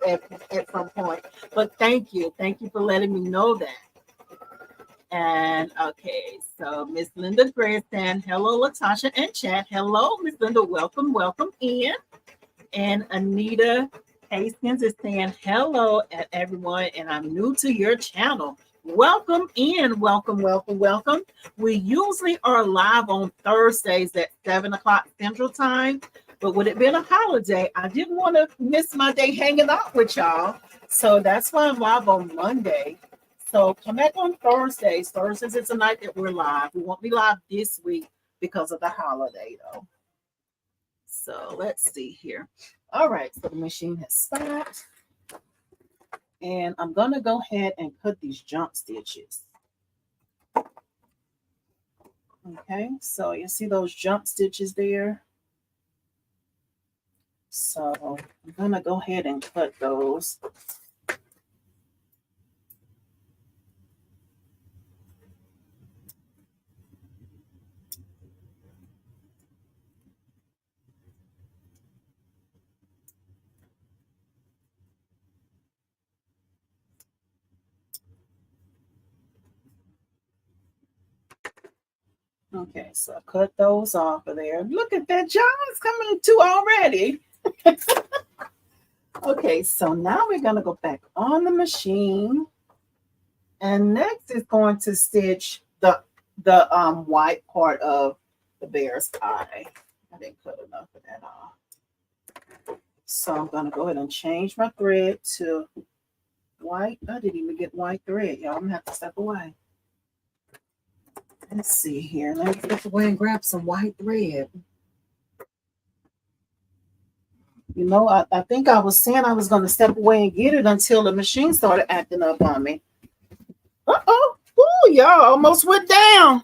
at some point. But thank you. Thank you for letting me know that. And okay, so Miss Linda Gray saying hello, Latasha and chat. Hello, Miss Linda. Welcome, welcome in. And Anita Hastings is saying hello at everyone, and I'm new to your channel. Welcome in, welcome, welcome, welcome. We usually are live on Thursdays at 7 o'clock Central Time, but with it being a holiday, I didn't want to miss my day hanging out with y'all. So that's why I'm live on Monday. So come back on Thursdays. Thursdays is the night that we're live. We won't be live this week because of the holiday, though. So let's see here. All right, so the machine has stopped. And I'm going to go ahead and cut these jump stitches. Okay, so you see those jump stitches there? So I'm going to go ahead and cut those. Okay, so I cut those off of there. Look at that, John's coming to already. Okay, so now we're going to go back on the machine. And next is going to stitch the white part of the bear's eye. I didn't cut enough of that off. So I'm going to go ahead and change my thread to white. I didn't even get white thread, y'all. I'm going to have to step away. Let's see here. Let's step away and grab some white thread. You know, I think I was saying I was going to step away and get it until the machine started acting up on me. Uh-oh. Ooh, y'all almost went down.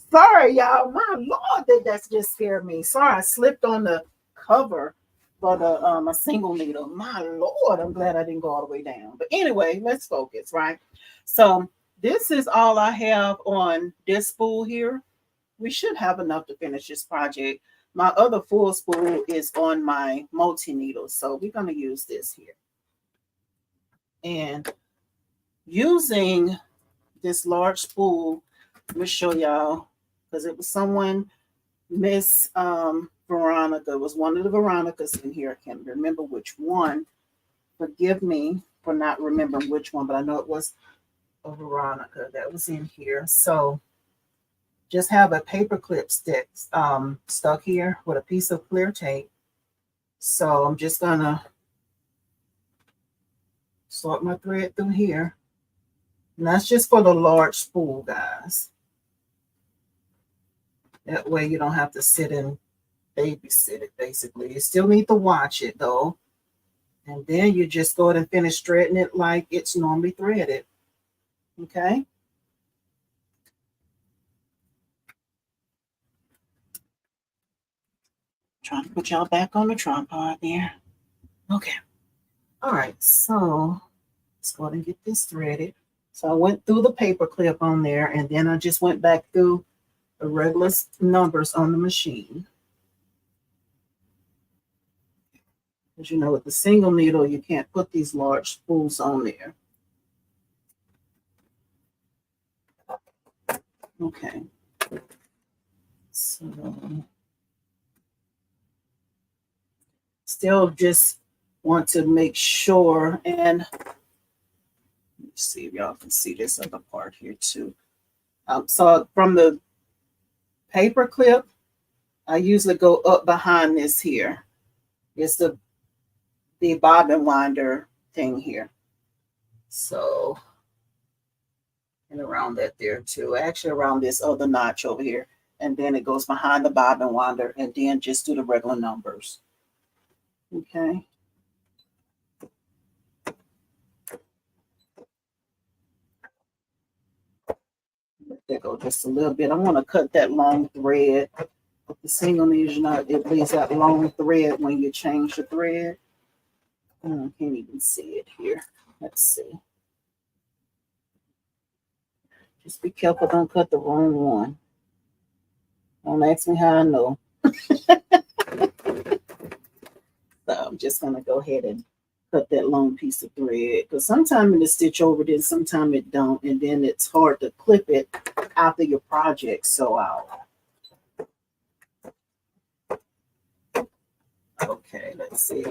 Sorry, y'all. My Lord, that's just scared me. Sorry, I slipped on the cover for the a single needle. My Lord, I'm glad I didn't go all the way down. But anyway, let's focus, right? So this is all I have on this spool here. We should have enough to finish this project. My other full spool is on my multi-needle, so we're going to use this here. And using this large spool, let me show y'all, because it was someone, Miss Veronica, it was one of the Veronicas in here. I can't remember which one. Forgive me for not remembering which one, but I know it was a Veronica that was in here. So just have a paper clip stick stuck here with a piece of clear tape. So I'm just gonna sort my thread through here. And that's just for the large spool, guys. That way you don't have to sit and babysit it, basically. You still need to watch it, though. And then you just go ahead and finish threading it like it's normally threaded. Okay? Trying to put y'all back on the tripod there. Okay. All right, so let's go ahead and get this threaded. So I went through the paper clip on there, and then I just went back through the regular numbers on the machine. As you know, with the single needle, you can't put these large spools on there. Okay. So still just want to make sure, and let's see if y'all can see this other part here too. So from the paper clip, I usually go up behind this here. It's the bobbin winder thing here. So, and around that there too. Actually around this other notch over here. And then it goes behind the bobbin winder, and then just do the regular numbers. Okay. Let that go just a little bit. I want to cut that long thread. The single needle knot, it leaves that long thread when you change the thread. I can't even see it here. Let's see. Just be careful, don't cut the wrong one. Don't ask me how I know. So I'm just gonna go ahead and cut that long piece of thread, because sometimes it'll stitch over it, sometimes it don't, and then it's hard to clip it after your project's so out. Okay, let's see.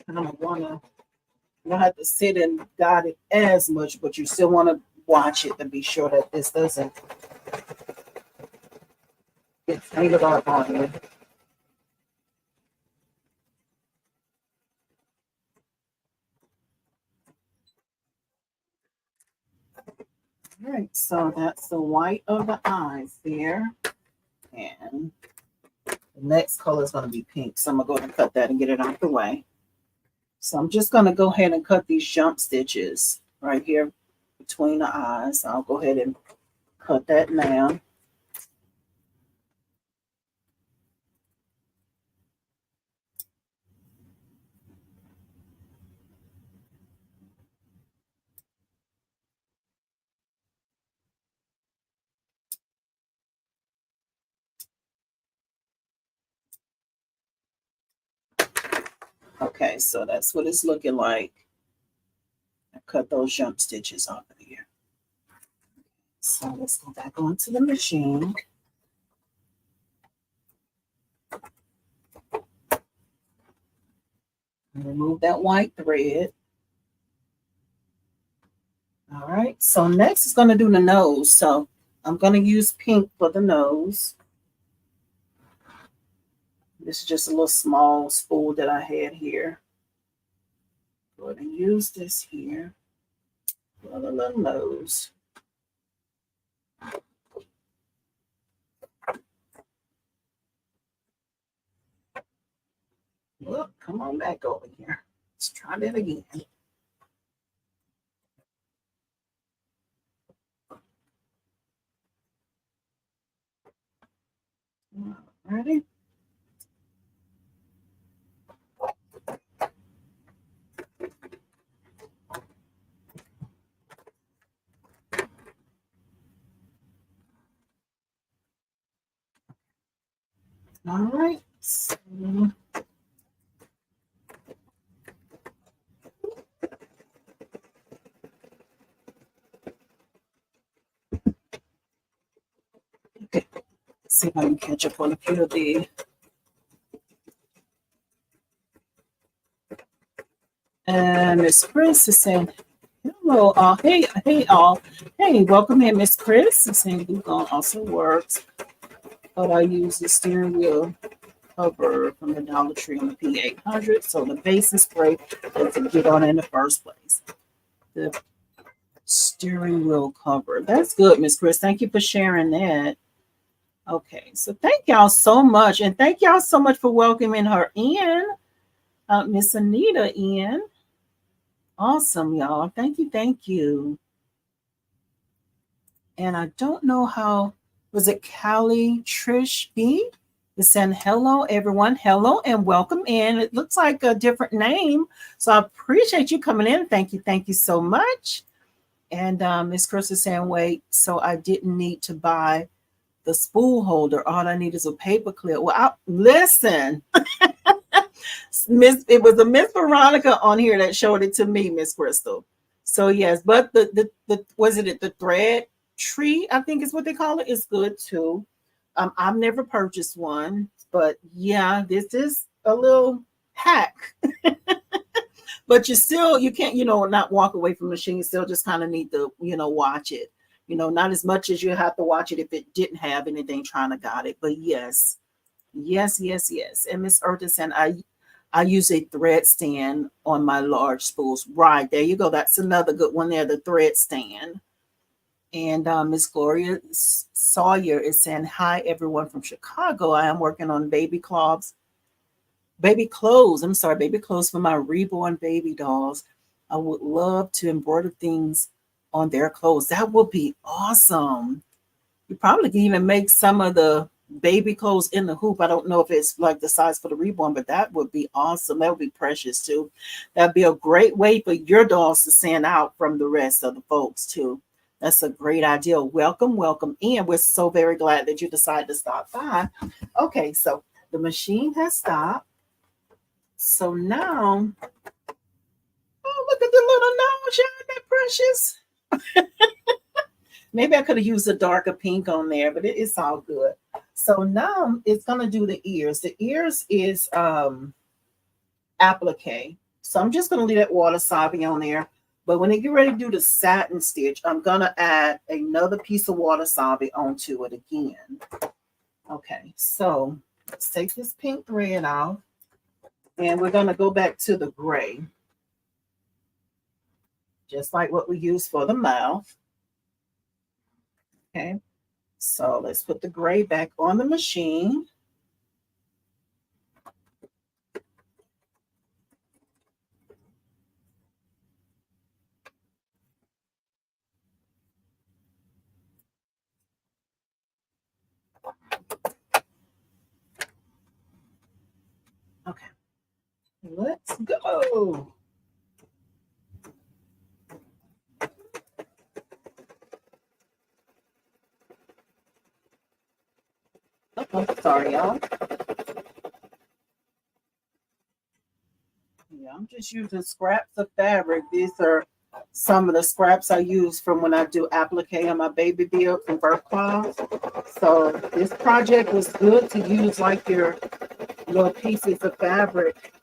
I don't wanna, you don't have to sit and guide it as much, but you still want to watch it to be sure that this doesn't get tangled up on you. All right, so that's the white of the eyes there. And the next color is going to be pink. So I'm going to go ahead and cut that and get it out the way. So I'm just going to go ahead and cut these jump stitches right here between the eyes. I'll go ahead and cut that now. Okay, so that's what it's looking like. I cut those jump stitches off of here. So let's go back onto the machine. Remove that white thread. All right, so next is going to do the nose. So I'm going to use pink for the nose. This is just a little small spool that I had here. Go ahead and use this here for the little nose. Look, come on back over here. Let's try that again. Ready? All right. So, okay. Let's see if I can catch up on a few of the. And Miss Chris is saying, hello, hey, all. Hey, welcome in, Miss Chris. Is saying glue gun also works, but I use the steering wheel cover from the Dollar Tree on the PE800. So the base is great to get on in the first place. The steering wheel cover. That's good, Miss Chris. Thank you for sharing that. Okay, so thank y'all so much. And thank y'all so much for welcoming her in, Miss Anita in. Awesome, y'all. Thank you, thank you. And I don't know how, was it Callie Trish B? Is saying hello, everyone. Hello and welcome in. It looks like a different name. So I appreciate you coming in. Thank you so much. And Miss Chris is saying, wait, so I didn't need to buy the spool holder. All I need is a paper clip. Well, listen. It was a Miss Veronica on here that showed it to me, Miss Crystal. So yes, but the was it the thread tree, I think is what they call it, is good too. I've never purchased one, but yeah, this is a little hack. But you can't, not walk away from the machine. You still just kind of need to, watch it. Not as much as you have to watch it if it didn't have anything trying to got it. But yes. And Miss Earth is saying, I use a thread stand on my large spools. Right, there you go. That's another good one there, the thread stand. And Miss Gloria Sawyer is saying, hi, everyone from Chicago. I am working on baby clothes for my reborn baby dolls. I would love to embroider things on their clothes. That would be awesome. You probably can even make some of the baby clothes in the hoop. I don't know if it's like the size for the reborn, but that would be awesome. That would be precious too. That'd be a great way for your dolls to stand out from the rest of the folks too. That's a great idea. Welcome in. We're so very glad that you decided to stop by. Okay, so the machine has stopped. So now, oh, look at the little nose, y'all, that precious. Maybe I could have used a darker pink on there, but it's all good. So now it's going to do the ears. The ears is applique. So I'm just going to leave that wasabi on there. But when I get ready to do the satin stitch, I'm going to add another piece of wasabi onto it again. Okay, so let's take this pink thread off. And we're going to go back to the gray. Just like what we used for the mouth. Okay, so let's put the gray back on the machine. Okay, let's go. Oh, sorry, y'all. Yeah, I'm just using scraps of fabric. These are some of the scraps I use from when I do applique on my baby bill from birth cloths. So this project was good to use like your little pieces of fabric.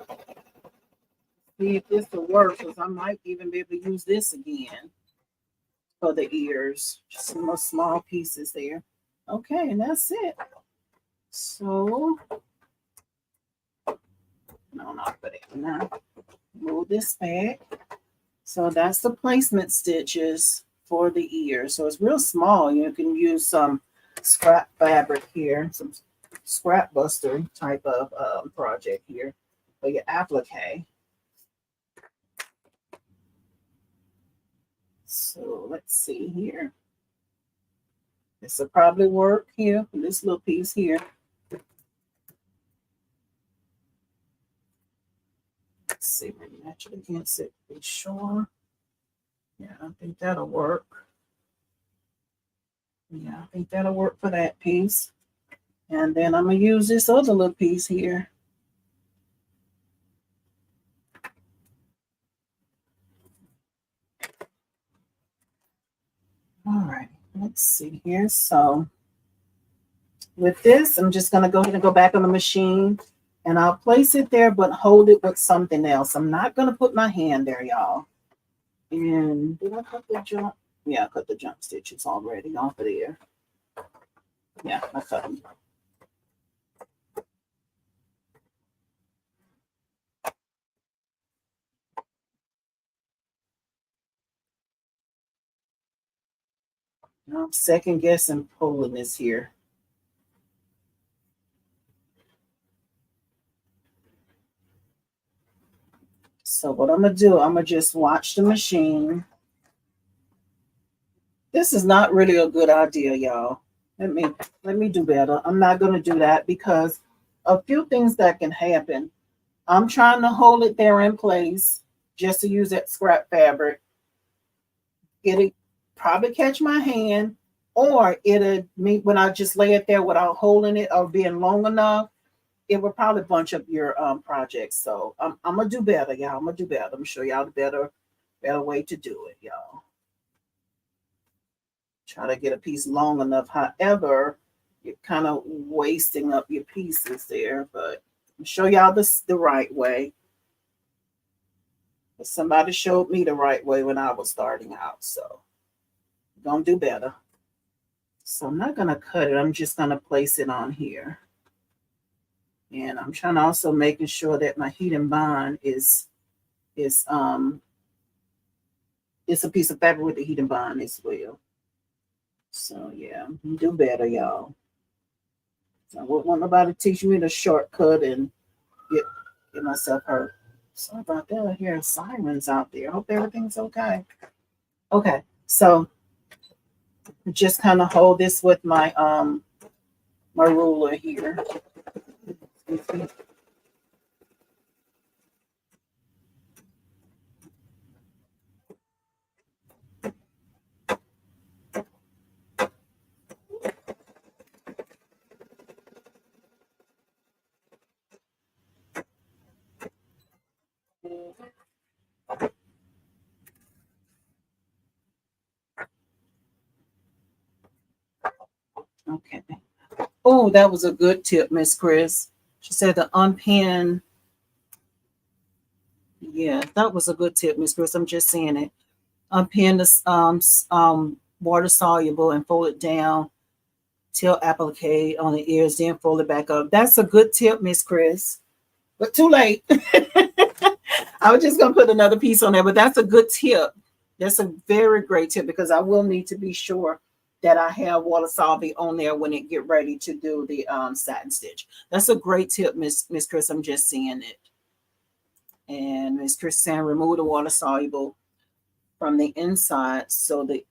See if this will work, because I might even be able to use this again for the ears. Just some more small pieces there. Okay, and that's it. So, no, not for that. Now, move this back. So that's the placement stitches for the ear. So it's real small. You can use some scrap fabric here, some scrap buster type of project here for your applique. So let's see here. This will probably work here for this little piece here. Let's see, maybe match it against it to be sure. Yeah, I think that'll work. Yeah, I think that'll work for that piece. And then I'm going to use this other little piece here. All right, let's see here. So with this, I'm just going to go ahead and go back on the machine. And I'll place it there, but hold it with something else. I'm not going to put my hand there, y'all. And did I cut the jump? Yeah, I cut the jump stitches already off of there. Yeah, I cut them. Now I'm second guessing pulling this here. So what I'm going to do, I'm going to just watch the machine. This is not really a good idea, y'all. Let me do better. I'm not going to do that because a few things that can happen. I'm trying to hold it there in place just to use that scrap fabric. It'll probably catch my hand, or it'll me when I just lay it there without holding it or being long enough. It will probably bunch up your project. So I'm gonna do better, y'all. I'm gonna do better. I'm gonna show y'all the better way to do it, y'all. Try to get a piece long enough. However, you're kind of wasting up your pieces there, but I'll show y'all this the right way. But somebody showed me the right way when I was starting out, so I'm gonna do better. So I'm not gonna cut it. I'm just gonna place it on here. And I'm trying to also making sure that my heat and bond is it's a piece of fabric with the heat and bond as well. So yeah, do better, y'all. I wouldn't want nobody teaching me the shortcut and get myself hurt. Sorry about that. I hear sirens out there. I hope everything's okay. Okay, so just kind of hold this with my my ruler here. Okay. Oh, that was a good tip, Miss Chris. She said the unpin. Yeah, that was a good tip, Miss Chris. I'm just saying it. Unpin the water soluble and fold it down till applique on the ears, then fold it back up. That's a good tip, Miss Chris. But too late. I was just gonna put another piece on there, but that's a good tip. That's a very great tip because I will need to be sure that I have water soluble on there when it get ready to do the satin stitch. That's a great tip, Miss Chris. I'm just seeing it. And Miss Chris saying remove the water soluble from the inside so that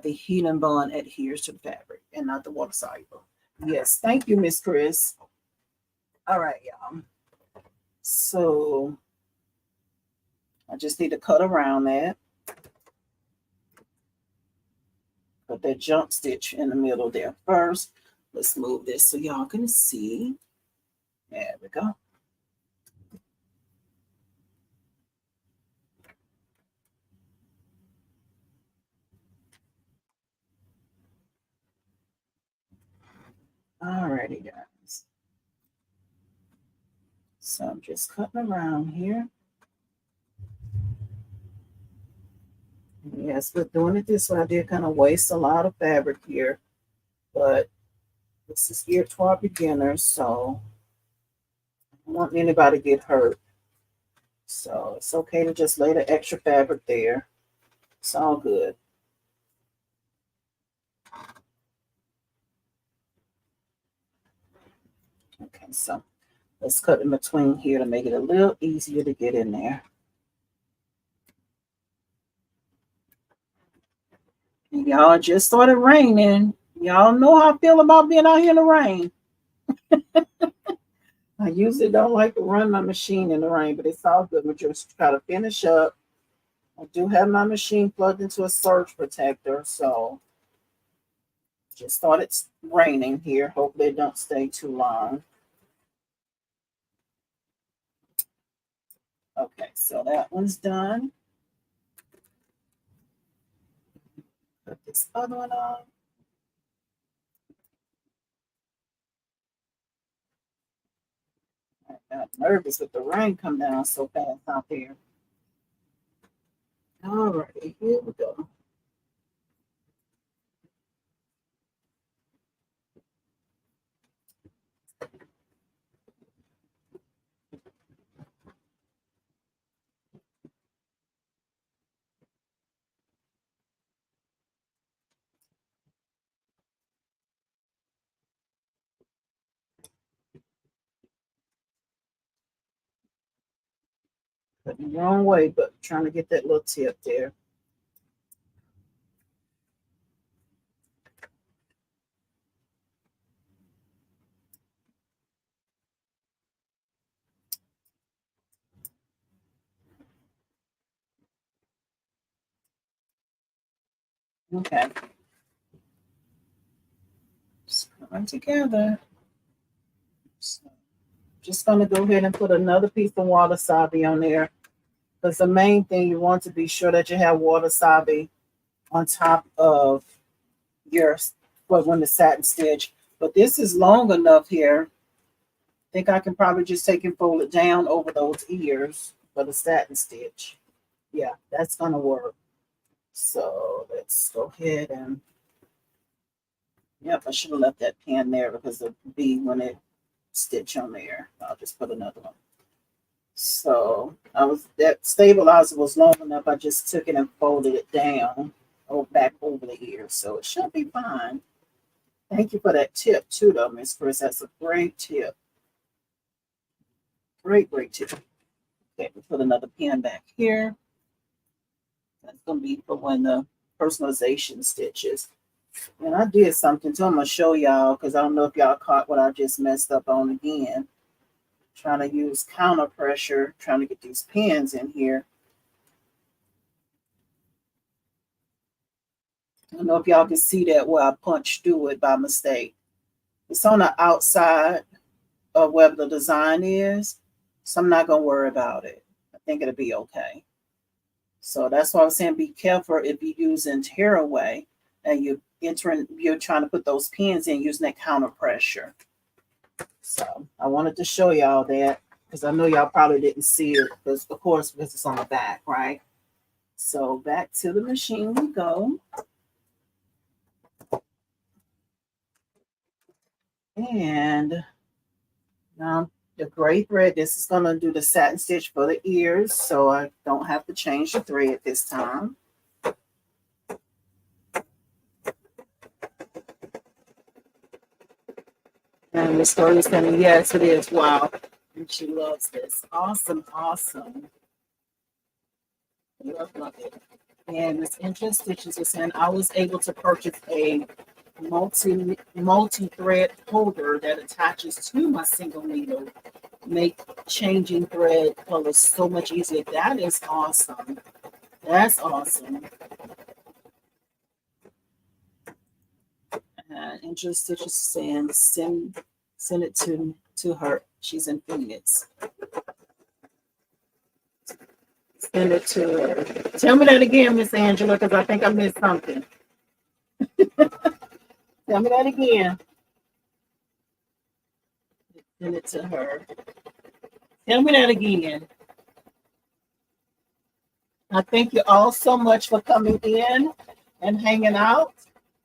the heat and bond adheres to the fabric and not the water soluble. Yes, thank you, Miss Chris. All right, y'all. So I just need to cut around that. Put that jump stitch in the middle there first. Let's move this so y'all can see. There we go. Alrighty, guys. So I'm just cutting around here. Yes, but doing it this way, I did kind of waste a lot of fabric here, but this is geared toward beginners, so I don't want anybody to get hurt. So it's okay to just lay the extra fabric there. It's all good. Okay, so let's cut in between here to make it a little easier to get in there. And y'all, just started raining. Y'all know how I feel about being out here in the rain. I usually don't like to run my machine in the rain, but it's all good. We're just try to finish up. I do have my machine plugged into a surge protector, so just started raining here. Hopefully it don't stay too long. Okay, so that one's done. Put this other one on. I got nervous with the rain come down so fast out there. All righty, here we go. Putting the wrong way, but trying to get that little tip there. Okay. Just coming together. So just going to go ahead and put another piece of wasabi on there, because the main thing you want to be sure that you have wasabi on top of your, well, when the satin stitch. But this is long enough here. I think I can probably just take and fold it down over those ears for the satin stitch. Yeah, that's going to work. So let's go ahead and, yep, I should have left that pin there because of B when it stitch on there. I'll just put another one. So that stabilizer was long enough. I just took it and folded it down back over the ear. So it should be fine. Thank you for that tip too, though, Miss Chris. That's a great tip. Great tip. Okay, we'll put another pin back here. That's going to be for when the personalization stitches. And I did something too. I'm going to show y'all because I don't know if y'all caught what I just messed up on again. Trying to use counter pressure, trying to get these pins in here. I don't know if y'all can see that where I punched through it by mistake. It's on the outside of where the design is, so I'm not going to worry about it. I think it'll be okay. So that's why I was saying be careful if you're using tearaway and you're trying to put those pins in using that counter pressure. So I wanted to show y'all that because I know y'all probably didn't see it because, of course, because it's on the back, right? So back to the machine we go. And now the gray thread, this is going to do the satin stitch for the ears, so I don't have to change the thread this time. And Miss Chloe's saying, yes, it is. Wow. And she loves this. Awesome. Love it. And Miss Interest Stitches is saying, I was able to purchase a multi-thread holder that attaches to my single needle. Make changing thread colors so much easier. That is awesome. That's awesome. Interest Stitches saying, send it to her. She's in Phoenix. Send it to her. Tell me that again, Miss Angela, because I think I missed something. Tell me that again. Send it to her. Tell me that again. I thank you all so much for coming in and hanging out.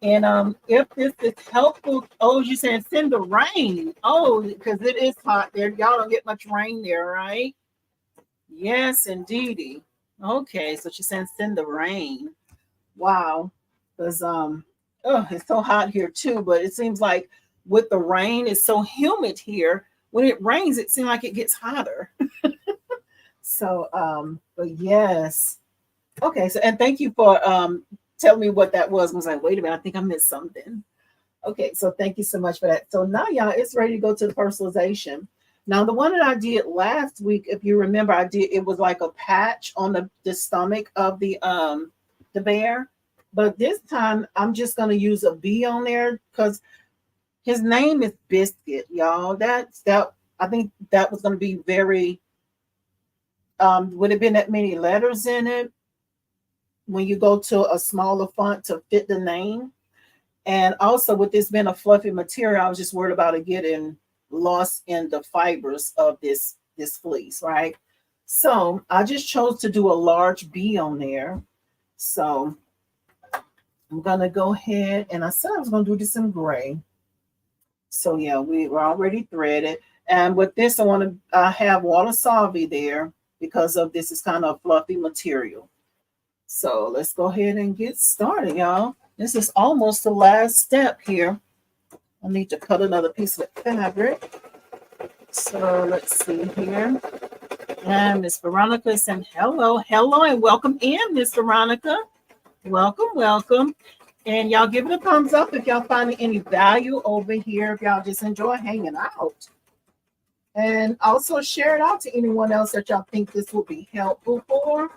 And if this is helpful, oh, you saying send the rain. Oh, because it is hot there. Y'all don't get much rain there, right? Yes, indeedy. Okay, so she's saying send the rain. Wow. Because it's so hot here too, but it seems like with the rain, it's so humid here when it rains, it seems like it gets hotter. So, but yes. Okay, so and thank you for telling me what that was. I was like, wait a minute, I think I missed something. Okay, so thank you so much for that. So now, y'all, it's ready to go to the personalization. Now, the one that I did last week, if you remember, I did it was like a patch on the stomach of the bear. But this time I'm just gonna use a B on there because his name is Biscuit, y'all. That I think that was gonna be very would have been that many letters in it when you go to a smaller font to fit the name. And also, with this being a fluffy material, I was just worried about it getting lost in the fibers of this fleece, right? So I just chose to do a large B on there. So I'm gonna go ahead, and I said I was gonna do this in gray. So yeah, we were already threaded. And with this, I want to have water solvy there because of this is kind of fluffy material. So let's go ahead and get started, y'all. This is almost the last step here. I need to cut another piece of fabric. So let's see here. And Miss Veronica is saying hello, hello, and welcome in, Miss Veronica. Welcome, welcome. And y'all give it a thumbs up if y'all finding any value over here, if y'all just enjoy hanging out. And also share it out to anyone else that y'all think this will be helpful for.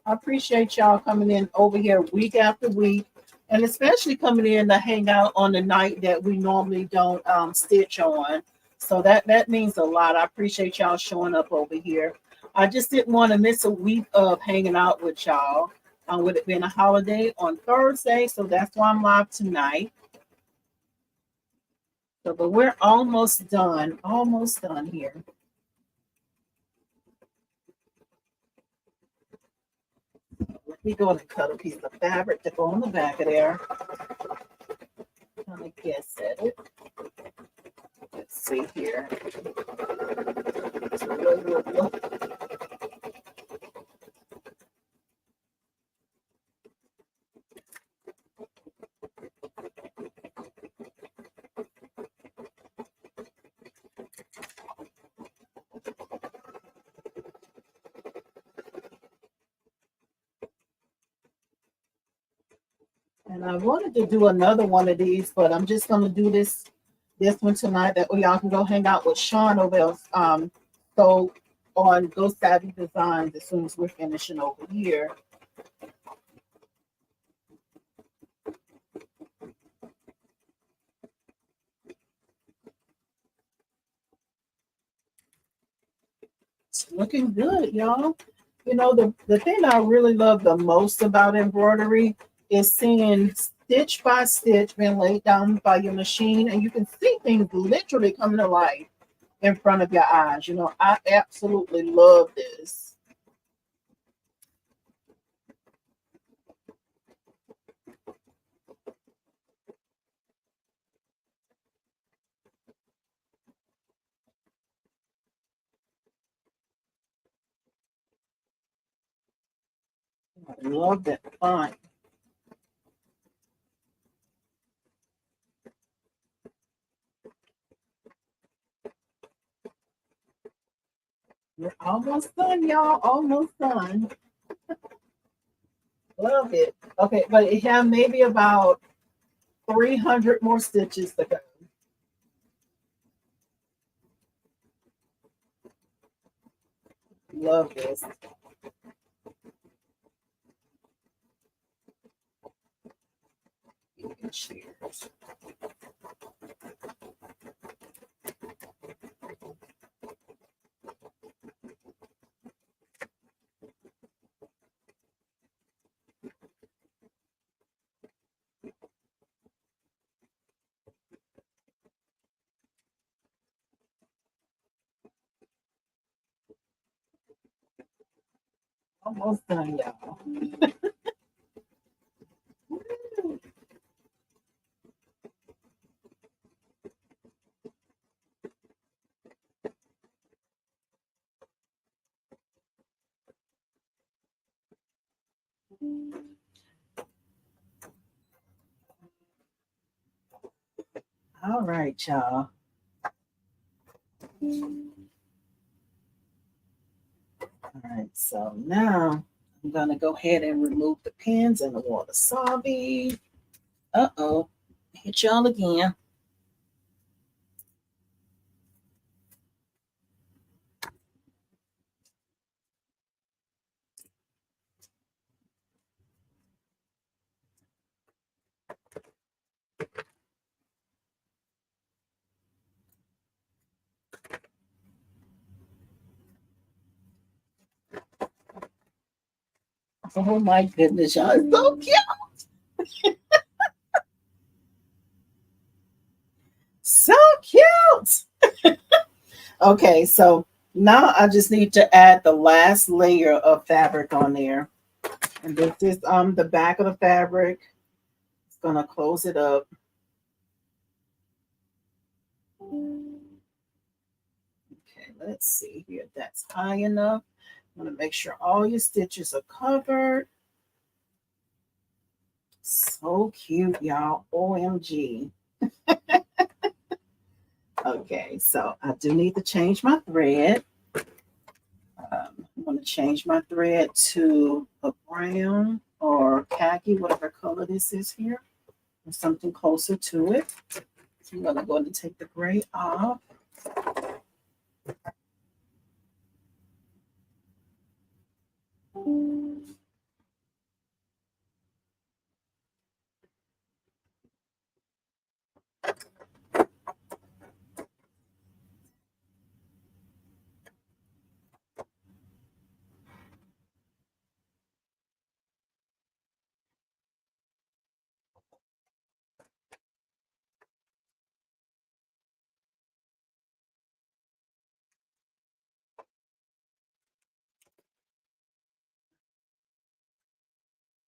I appreciate y'all coming in over here week after week, and especially coming in to hang out on the night that we normally don't stitch on. So that means a lot. I appreciate y'all showing up over here. I just didn't want to miss a week of hanging out with y'all. With it being a holiday on Thursday, so that's why I'm live tonight. So, but we're almost done here. Let me go and cut a piece of fabric to go on the back of there. Kind of guess at it. Let's see here. And I wanted to do another one of these, but I'm just gonna do this one tonight. That way y'all can go hang out with Sean over there. So on Go Savvy Designs as soon as we're finishing over here. It's looking good, y'all. You know, the thing I really love the most about embroidery is seeing stitch by stitch being laid down by your machine, and you can see things literally coming to life in front of your eyes. You know, I absolutely love this. I love that font. We're almost done, y'all. Almost done. Love it. Okay, but it have maybe about 300 more stitches to go. Love this. Cheers. Almost done, y'all. All right, y'all. All right, so now I'm gonna go ahead and remove the pins and the wasabi. Uh-oh, hit y'all again. Oh my goodness, y'all, it's so cute. So cute. Okay, so now I just need to add the last layer of fabric on there. And this is the back of the fabric. It's gonna close it up. Okay, let's see here. That's high enough. I'm gonna make sure all your stitches are covered. So cute, y'all. OMG. Okay, so I do need to change my thread. I'm going to change my thread to a brown or khaki, whatever color this is here, or something closer to it. So I'm going to go ahead and take the gray off.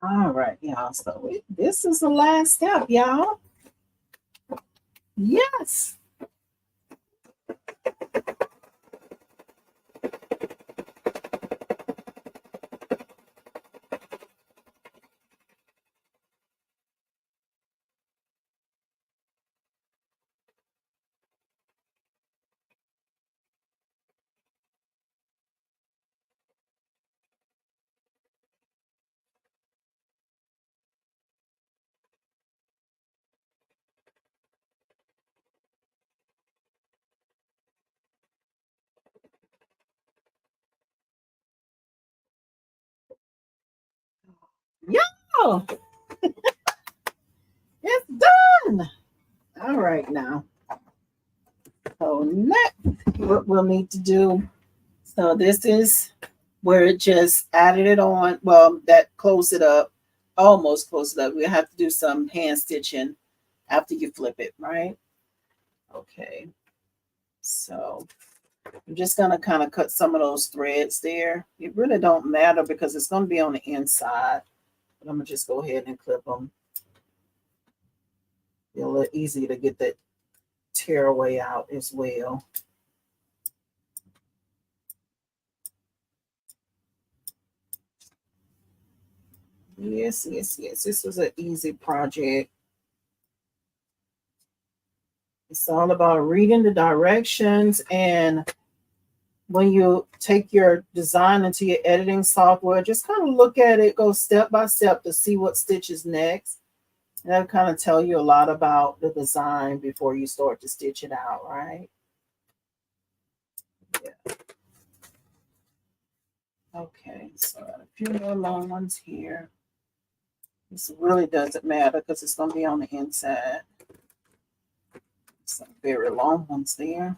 All right, y'all. So this is the last step, y'all. Yes. Yo, it's done. All right, now. So next, what we'll need to do. So this is where it just added it on. Well, that closed it up, almost closed it up. We have to do some hand stitching after you flip it, right? Okay. So I'm just going to kind of cut some of those threads there. It really don't matter because it's going to be on the inside. But I'm going to just go ahead and clip them. Be a little easy to get that tear away out as well. Yes, yes, yes. This was an easy project. It's all about reading the directions, and when you take your design into your editing software, just kind of look at it, go step by step to see what stitch is next. And that'll kind of tell you a lot about the design before you start to stitch it out, right? Yeah. Okay, so a few more long ones here. This really doesn't matter because it's going to be on the inside. Some very long ones there.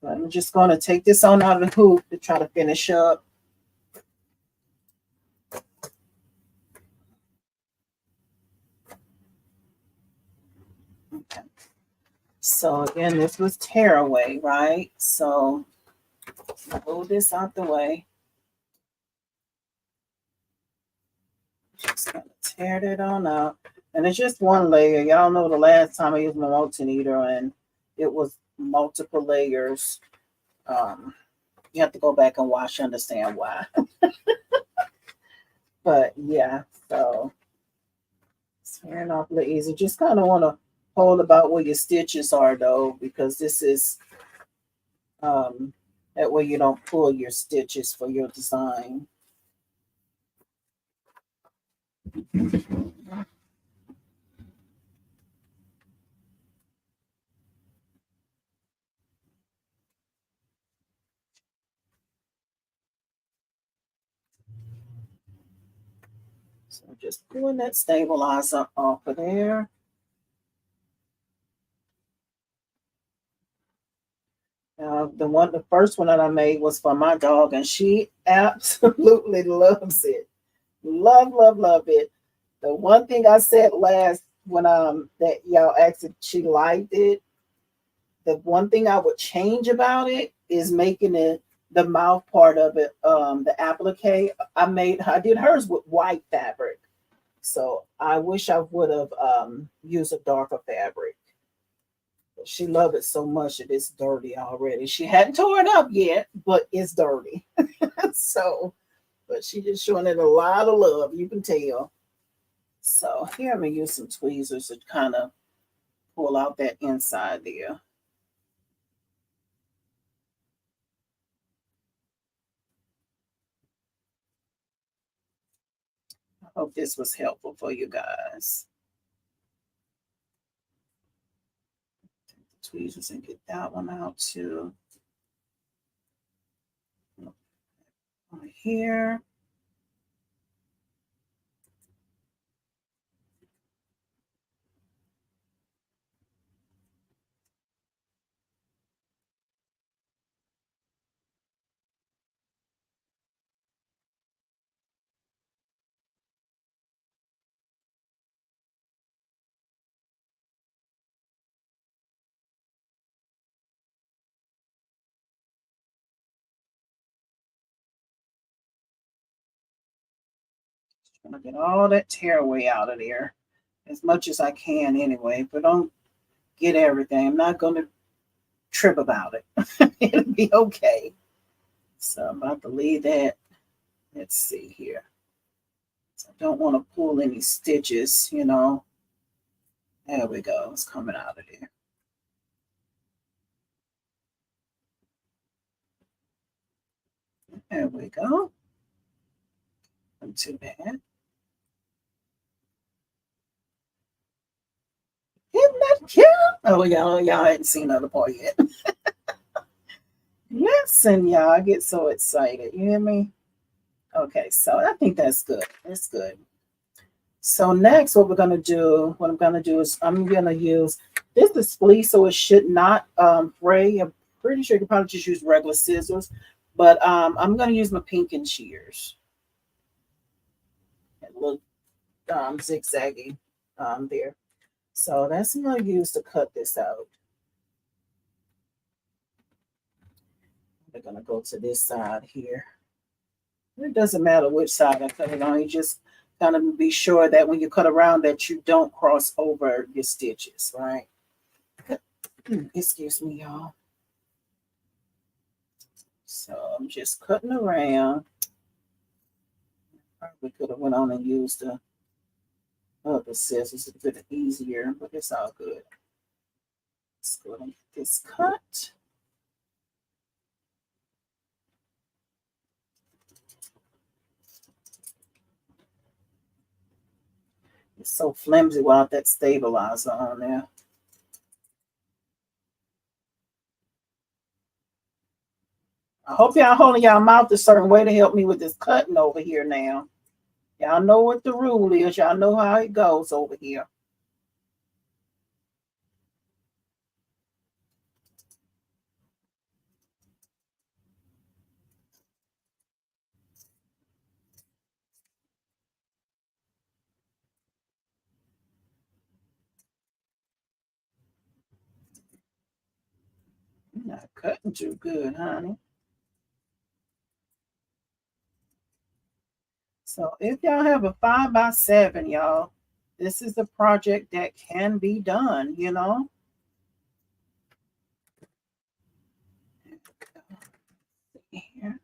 But I'm just going to take this on out of the hoop to try to finish up. Okay. So again, this was tearaway, right? So move this out the way. Just gonna tear that on up. And it's just one layer. Y'all know the last time I used my multimeter and it was multiple layers. You have to go back and watch to understand why. But yeah, so it's tearing off a little easy. Just kind of want to hold about where your stitches are though, because this is um, that way you don't pull your stitches for your design. So just pulling that stabilizer off of there. The first one that I made was for my dog, and she absolutely loves it. Love it. The one thing I said last when that y'all asked if she liked it, the one thing I would change about it is making it the mouth part of it, the applique. I did hers with white fabric. So I wish I would have used a darker fabric. She loved it so much that it's dirty already. She hadn't torn it up yet, but it's dirty. So, but she just showing it a lot of love. You can tell. So here I'm gonna use some tweezers to kind of pull out that inside there. I hope this was helpful for you guys. Take the tweezers and get that one out too. Over here. Trying to get all that tearaway out of there as much as I can anyway, but don't get everything. I'm not going to trip about it. It'll be okay. So I'm about to leave that. Let's see here. So I don't want to pull any stitches, you know. There we go. It's coming out of there. There we go. Not too bad. Isn't that cute? Oh, y'all hadn't seen the other part yet. Listen, y'all, I get so excited. You hear me? Okay, so I think that's good. That's good. So next, what I'm gonna do is I'm gonna use this is fleece, so it should not fray. I'm pretty sure you can probably just use regular scissors, but I'm gonna use my pinking shears. A little zigzaggy there. So that's what I'm gonna use to cut this out. We're gonna go to this side here. It doesn't matter which side I cut it on. You just kind of be sure that when you cut around that you don't cross over your stitches, right? Excuse me, y'all. So I'm just cutting around. Probably could have went on and used the other scissors. It's a bit easier, but it's all good. Let's go and get this cut. It's so flimsy without that stabilizer on there. I hope y'all holding y'all mouth a certain way to help me with this cutting over here now. Y'all know what the rule is. Y'all know how it goes over here. You're not cutting too good, honey. So if y'all have a 5x7, y'all, this is a project that can be done, you know. Here.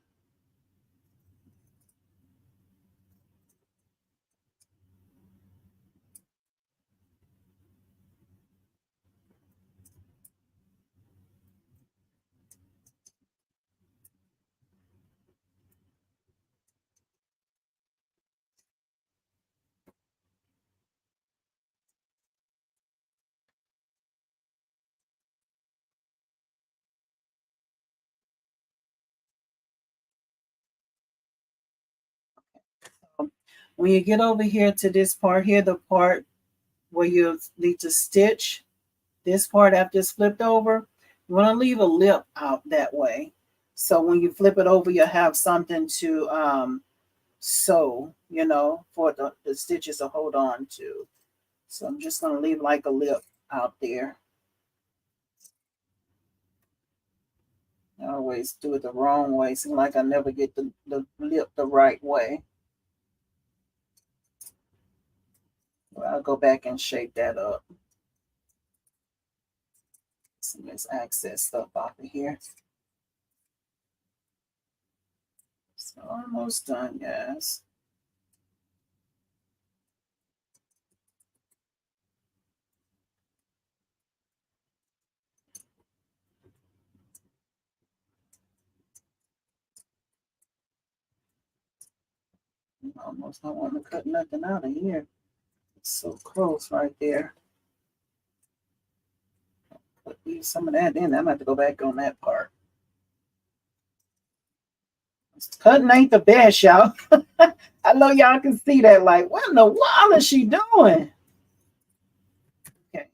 When you get over here to this part here, the part where you need to stitch, this part after it's flipped over, you want to leave a lip out that way. So when you flip it over, you have something to sew, you know, for the stitches to hold on to. So I'm just going to leave like a lip out there. I always do it the wrong way. Seems like I never get the lip the right way. Well, I'll go back and shape that up. So let's access stuff off of here. So almost done, guys. Almost don't want to cut nothing out of here. It's so close right there. Put some of that in. I'm going to have to go back on that part. Cutting ain't the best, y'all. I know y'all can see that. Like, what in the world is she doing? Okay.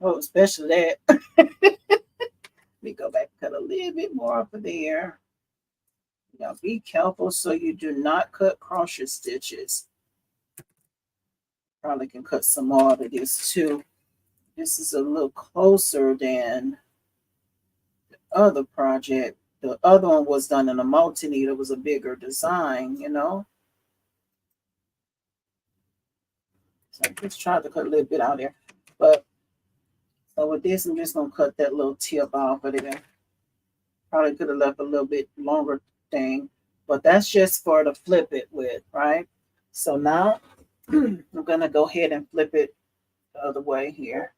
Oh, especially that. Let me go back and cut a little bit more up of there. Now be careful so you do not cut cross your stitches. Probably can cut some more of this too. This is a little closer than the other project. The other one was done in a multi-needle. It was a bigger design, you know. So I just tried to cut a little bit out there. But so with this, I'm just gonna cut that little tip off of there. Probably could have left a little bit longer thing, but that's just for to flip it with, right? So now I'm gonna go ahead and flip it the other way here.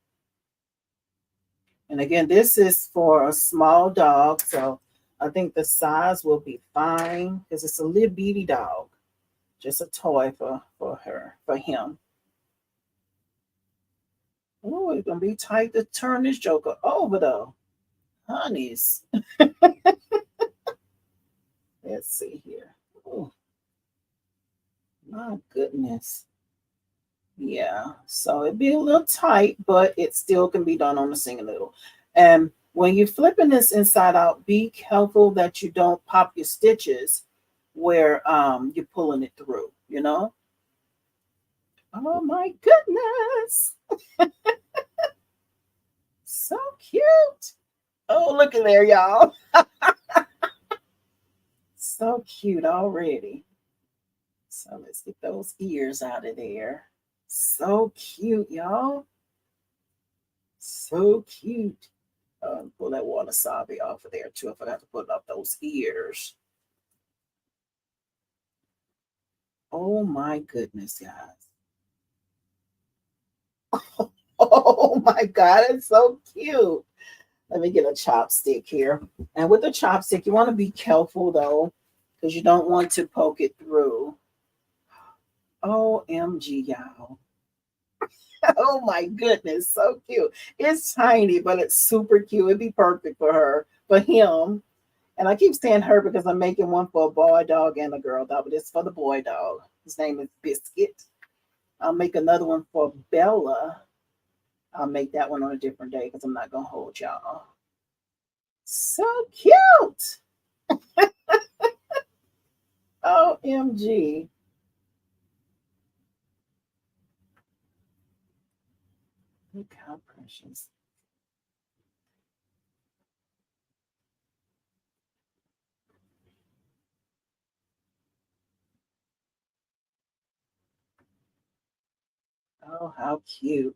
And again, this is for a small dog, so I think the size will be fine because it's a little bitty dog. Just a toy for him. Oh, it's gonna be tight to turn this joker over though. Honeys. Let's see here. Oh, my goodness. Yeah, so it'd be a little tight, but it still can be done on the single needle. And when you're flipping this inside out, be careful that you don't pop your stitches where you're pulling it through, you know? Oh my goodness. So cute. Oh, look at there, y'all. So cute already. So let's get those ears out of there. So cute, y'all. So cute. Pull that wasabi off of there too. I forgot to put up those ears. Oh my goodness, guys. Oh my God, it's so cute. Let me get a chopstick here. And with the chopstick, you want to be careful though, because you don't want to poke it through. OMG, y'all. Oh my goodness, so cute. It's tiny, but it's super cute. It'd be perfect for her, for him. And I keep saying her because I'm making one for a boy dog and a girl dog, but it's for the boy dog. His name is Biscuit. I'll make another one for Bella. I'll make that one on a different day because I'm not going to hold y'all. So cute. OMG. Look how precious. Oh, how cute.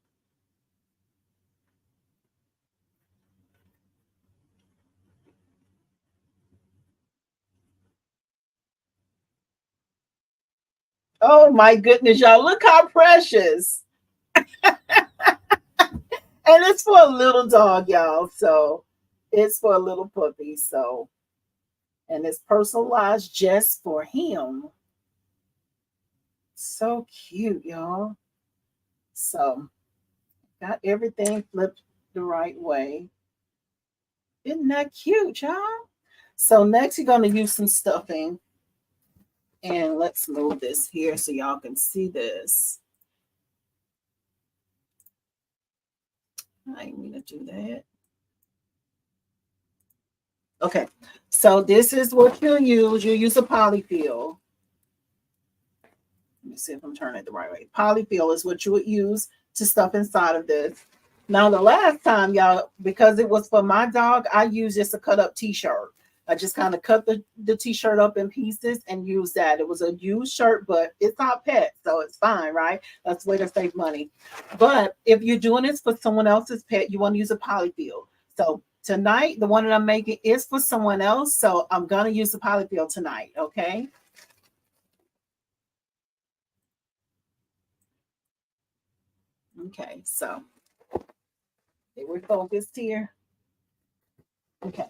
Oh my goodness, y'all. Look how precious. And it's for a little dog, y'all. So it's for a little puppy. So, and it's personalized just for him. So cute, y'all. So, got everything flipped the right way. Isn't that cute, y'all? So, next, you're going to use some stuffing. And let's move this here so y'all can see this. I didn't mean to do that. Okay, so this is what you'll use. You'll use a polyfill. Let me see if I'm turning it the right way. Polyfill is what you would use to stuff inside of this. Now, the last time, y'all, because it was for my dog, I used just a cut up t-shirt. I just kind of cut the t-shirt up in pieces and used that. It was a used shirt, but it's not pet, so it's fine, right? That's a way to save money. But if you're doing this for someone else's pet, you want to use a polyfill. So tonight, the one that I'm making is for someone else, so I'm going to use the polyfill tonight, okay? Okay, so we're focused here. Okay.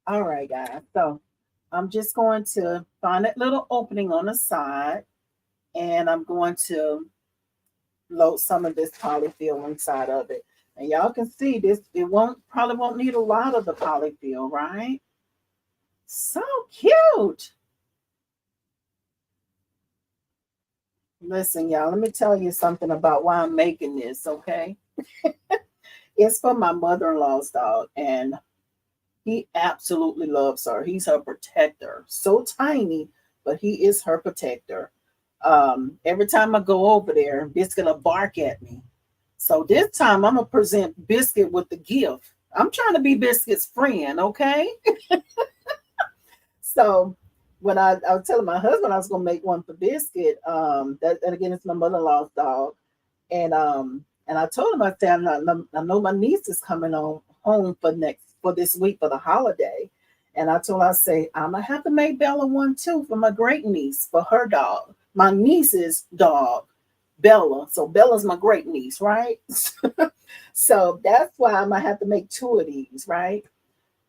All right, guys. So I'm just going to find that little opening on the side, and I'm going to load some of this polyfill inside of it. And y'all can see this, it probably won't need a lot of the polyfill, right? So cute. Listen, y'all, let me tell you something about why I'm making this, okay? It's for my mother-in-law's dog, and he absolutely loves her. He's her protector. So tiny, but he is her protector. Every time I go over there, Biscuit will bark at me. So this time I'm going to present Biscuit with the gift. I'm trying to be Biscuit's friend, okay? So when I was telling my husband I was going to make one for Biscuit, that again, it's my mother-in-law's dog. And I told him, I said, I know my niece is coming on home for this week for the holiday. And I told her, I say, I'm gonna have to make Bella one too for my great niece, for her dog. My niece's dog, Bella. So Bella's my great niece, right? So that's why I'm gonna have to make two of these, right?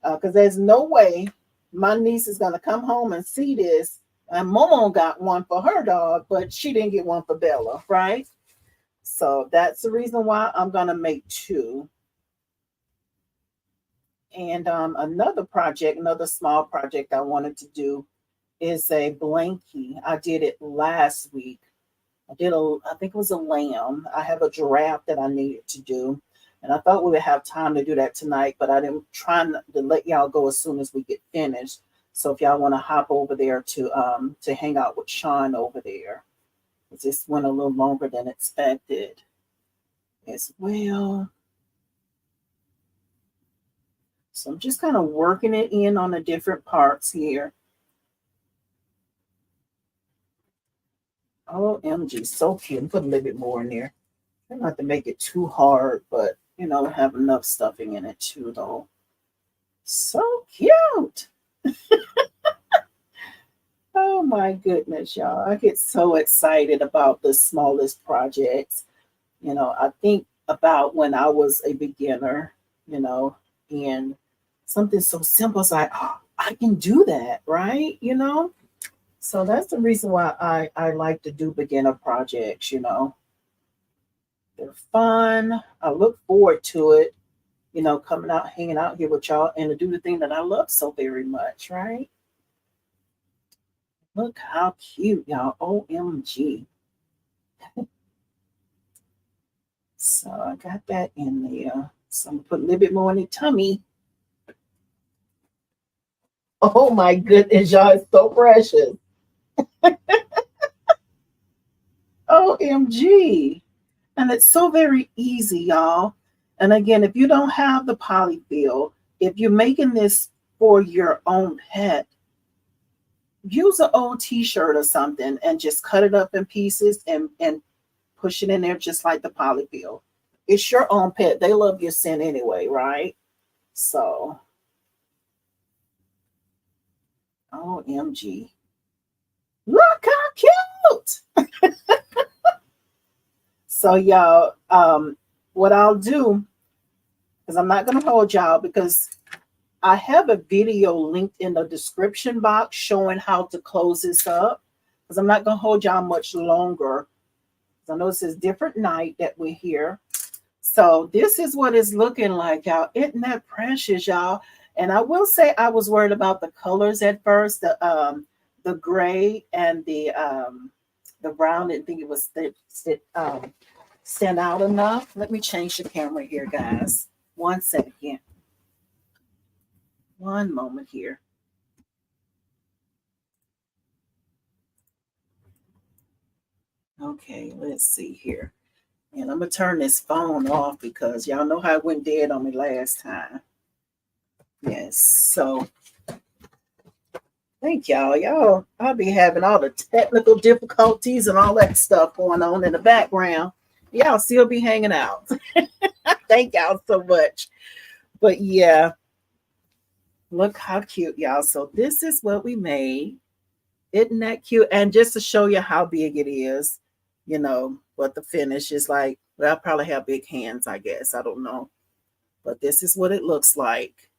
Because there's no way my niece is gonna come home and see this. And Momo got one for her dog, but she didn't get one for Bella, right? So that's the reason why I'm gonna make two. And another small project I wanted to do is a blankie. I did it last week. I think it was a lamb. I have a giraffe that I needed to do. And I thought we would have time to do that tonight, but I didn't try to let y'all go as soon as we get finished. So if y'all want to hop over there to hang out with Sean over there. This went a little longer than expected as well. So I'm just kind of working it in on the different parts here. OMG, so cute. Put a little bit more in there. Try not to make it too hard, but have enough stuffing in it too, though. So cute. Oh my goodness, y'all. I get so excited about the smallest projects. I think about when I was a beginner, and something so simple as like, oh, I can do that, right? So that's the reason why I like to do beginner projects, They're fun. I look forward to it, coming out, hanging out here with y'all and to do the thing that I love so very much, right? Look how cute, y'all. OMG. So I got that in there. So I'm going to put a little bit more in the tummy. Oh my goodness, y'all. It's so precious. OMG. And it's so very easy, y'all. And again, if you don't have the polyfill, if you're making this for your own pet, use an old t-shirt or something and just cut it up in pieces and push it in there just like the polyfill. It's your own pet. They love your scent anyway, right? So, OMG. Look how cute. So, y'all, what I'll do, because I'm not going to hold y'all, because I have a video linked in the description box showing how to close this up, because I'm not going to hold y'all much longer. I know this is a different night that we're here. So this is what it's looking like, y'all. Isn't that precious, y'all? And I will say I was worried about the colors at first, the gray and the brown. I didn't think it was stand out enough. Let me change the camera here, guys. 1 second. One moment here. Okay, let's see here. And I'm gonna turn this phone off because y'all know how it went dead on me last time. Yes, so thank y'all. I'll be having all the technical difficulties and all that stuff going on in the background. Y'all still be hanging out. Thank y'all so much. But yeah, look how cute, y'all. So this is what we made. Isn't that cute? And just to show you how big it is, what the finish is like. Well, I probably have big hands, I guess. I don't know. But this is what it looks like.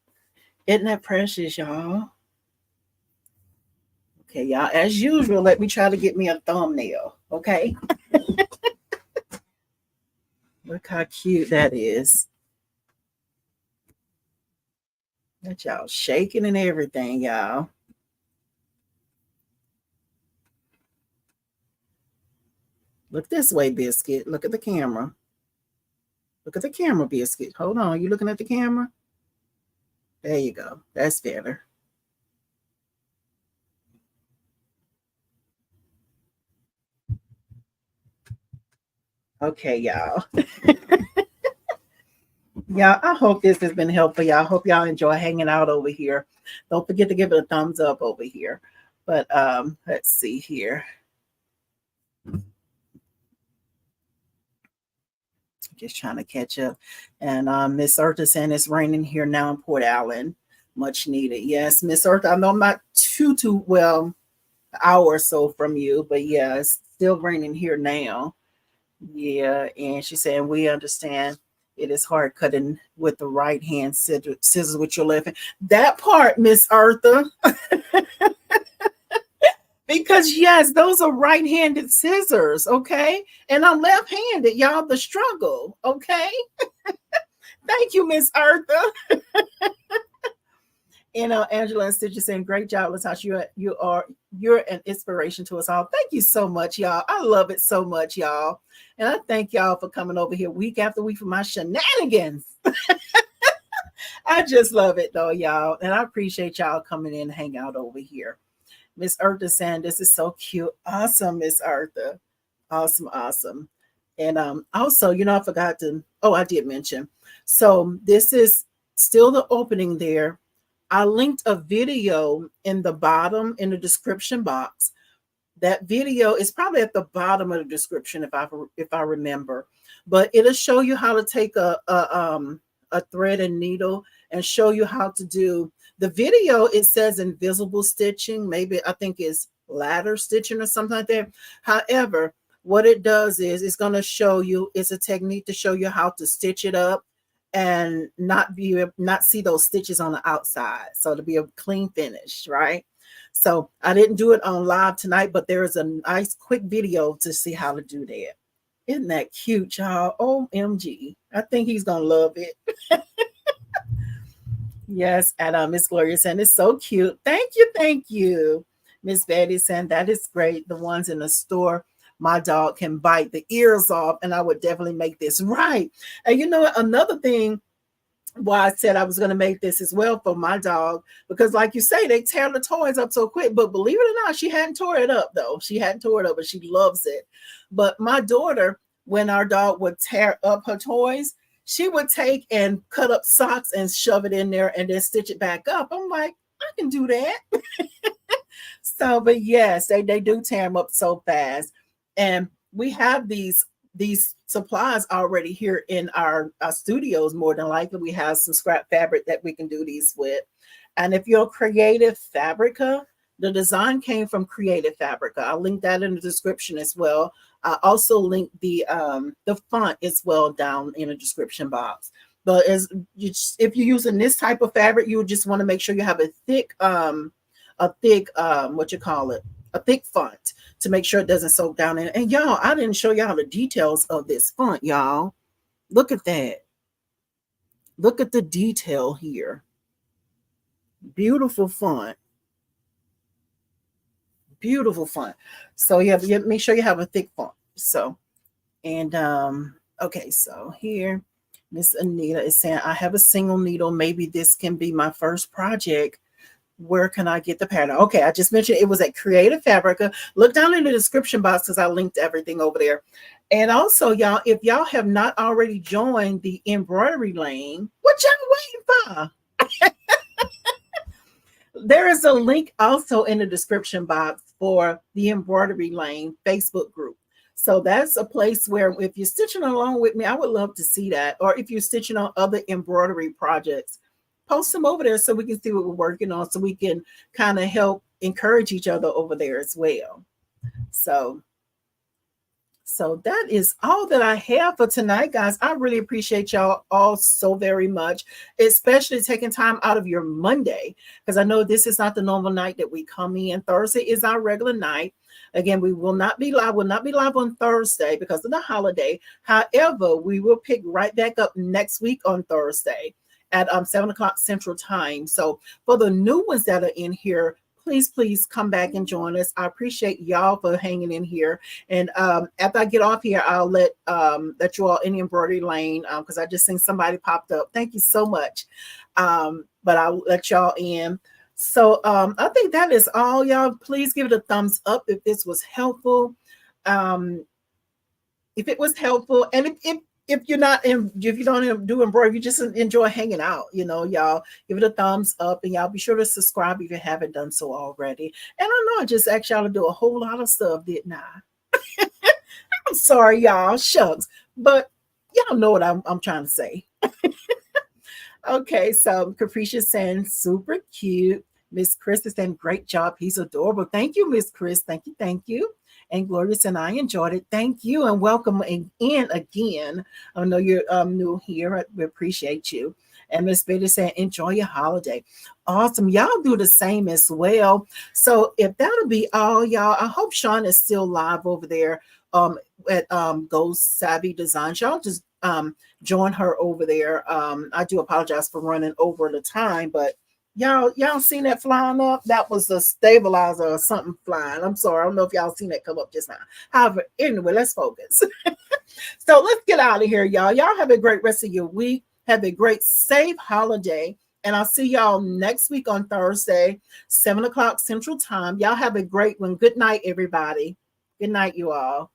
Isn't that precious, y'all? Okay, y'all, as usual, let me try to get me a thumbnail, okay? Look how cute that is. That y'all shaking and everything, y'all. Look this way, Biscuit. Look at the camera. Look at the camera, Biscuit. Hold on. You looking at the camera? There you go. That's better. Okay, y'all. Yeah, I hope this has been helpful. Y'all. I hope y'all enjoy hanging out over here. Don't forget to give it a thumbs up over here. But let's see here. Just trying to catch up. And Miss Eartha saying it's raining here now in Port Allen. Much needed. Yes, Miss Eartha, I know I'm not too well, an hour or so from you, but yeah, it's still raining here now. Yeah, and she's saying we understand it is hard cutting with the right hand, scissors with your left hand. That part, Miss Eartha. Because yes, those are right-handed scissors, okay? And I'm left-handed, y'all. The struggle, okay? Thank you, Miss Eartha. Angela and Stitch is saying, "Great job, Latasha. You're an inspiration to us all." Thank you so much, y'all. I love it so much, y'all. And I thank y'all for coming over here week after week for my shenanigans. I just love it though, y'all. And I appreciate y'all coming in and hang out over here. Miss Eartha saying, "This is so cute." Awesome, Miss Eartha. Awesome, awesome. And also, I forgot to, I did mention. So this is still the opening there. I linked a video in the bottom in the description box. That video is probably at the bottom of the description if I remember, but it'll show you how to take a thread and needle and show you how to do the video. It says invisible stitching, maybe I think it's ladder stitching or something like that. However, what it does is it's going to show you, it's a technique to show you how to stitch it up and not see those stitches on the outside, so to be a clean finish, right? So I didn't do it on live tonight, but there is a nice quick video to see how to do that. Isn't that cute, y'all? OMG. I think he's gonna love it. Yes, and Miss Gloria saying it's so cute. Thank you. Miss Betty saying that is great. The ones in the store, my dog can bite the ears off, and I would definitely make this right. And another thing why I said I was going to make this as well for my dog, because like you say, they tear the toys up so quick. But believe it or not, she hadn't tore it up though. She hadn't tore it up, but she loves it. But my daughter, when our dog would tear up her toys, she would take and cut up socks and shove it in there and then stitch it back up. I'm like, I can do that. So, but yes, they do tear them up so fast. And we have these supplies already here in our studios. More than likely, we have some scrap fabric that we can do these with. And if you're Creative Fabrica, the design came from Creative Fabrica. I'll link that in the description as well. I also link the font as well down in the description box. But if you're using this type of fabric, you would just want to make sure you have a thick font to make sure it doesn't soak down in. And y'all, I didn't show y'all the details of this font, y'all. Look at that. Look at the detail here. Beautiful font. Beautiful font. So you make sure you have a thick font. So, and okay, so here Miss Anita is saying, I have a single needle. Maybe this can be my first project. Where can I get the pattern? Okay, I just mentioned it was at Creative Fabrica. Look down in the description box because I linked everything over there. And also, y'all, if y'all have not already joined the embroidery lane, what y'all waiting for? There is a link also in the description box for the Embroidery Lane Facebook group. So that's a place where if you're stitching along with me, I would love to see that. Or if you're stitching on other embroidery projects, post them over there so we can see what we're working on, so we can kind of help encourage each other over there as well. So that is all that I have for tonight, guys. I really appreciate y'all all so very much, especially taking time out of your Monday, because I know this is not the normal night that we come in. Thursday is our regular night. Again, we will not be live. Will not be live on Thursday because of the holiday. However, we will pick right back up next week on Thursday at 7 o'clock Central Time. So for the new ones that are in here, please come back and join us. I appreciate y'all for hanging in here. And after I get off here, I'll let you all in the embroidery lane because I just seen somebody popped up. Thank you so much. But I'll let y'all in. So I think that is all, y'all. Please give it a thumbs up if this was helpful. If it was helpful, and if you're not if you don't do embroidery, you just enjoy hanging out, y'all give it a thumbs up, and y'all be sure to subscribe if you haven't done so already. And I know I just asked y'all to do a whole lot of stuff, didn't I? I'm sorry, y'all, shucks, but y'all know what I'm trying to say. Okay, so Capricious saying super cute. Miss Chris is saying great job. He's adorable. Thank you, Miss Chris. Thank you. And Glorious and I enjoyed it. Thank you and welcome in again. I know you're new here. We appreciate you. And Miss Betty saying enjoy your holiday. Awesome. Y'all do the same as well. So if that'll be all, y'all, I hope Sean is still live over there at Ghost Savvy Designs. Y'all just join her over there. I do apologize for running over the time, but y'all seen that flying up? That was a stabilizer or something flying. I'm sorry. I don't know if y'all seen that come up just now. However, anyway, let's focus. So let's get out of here, y'all. Y'all have a great rest of your week. Have a great, safe holiday. And I'll see y'all next week on Thursday, 7 o'clock Central Time. Y'all have a great one. Good night, everybody. Good night, you all.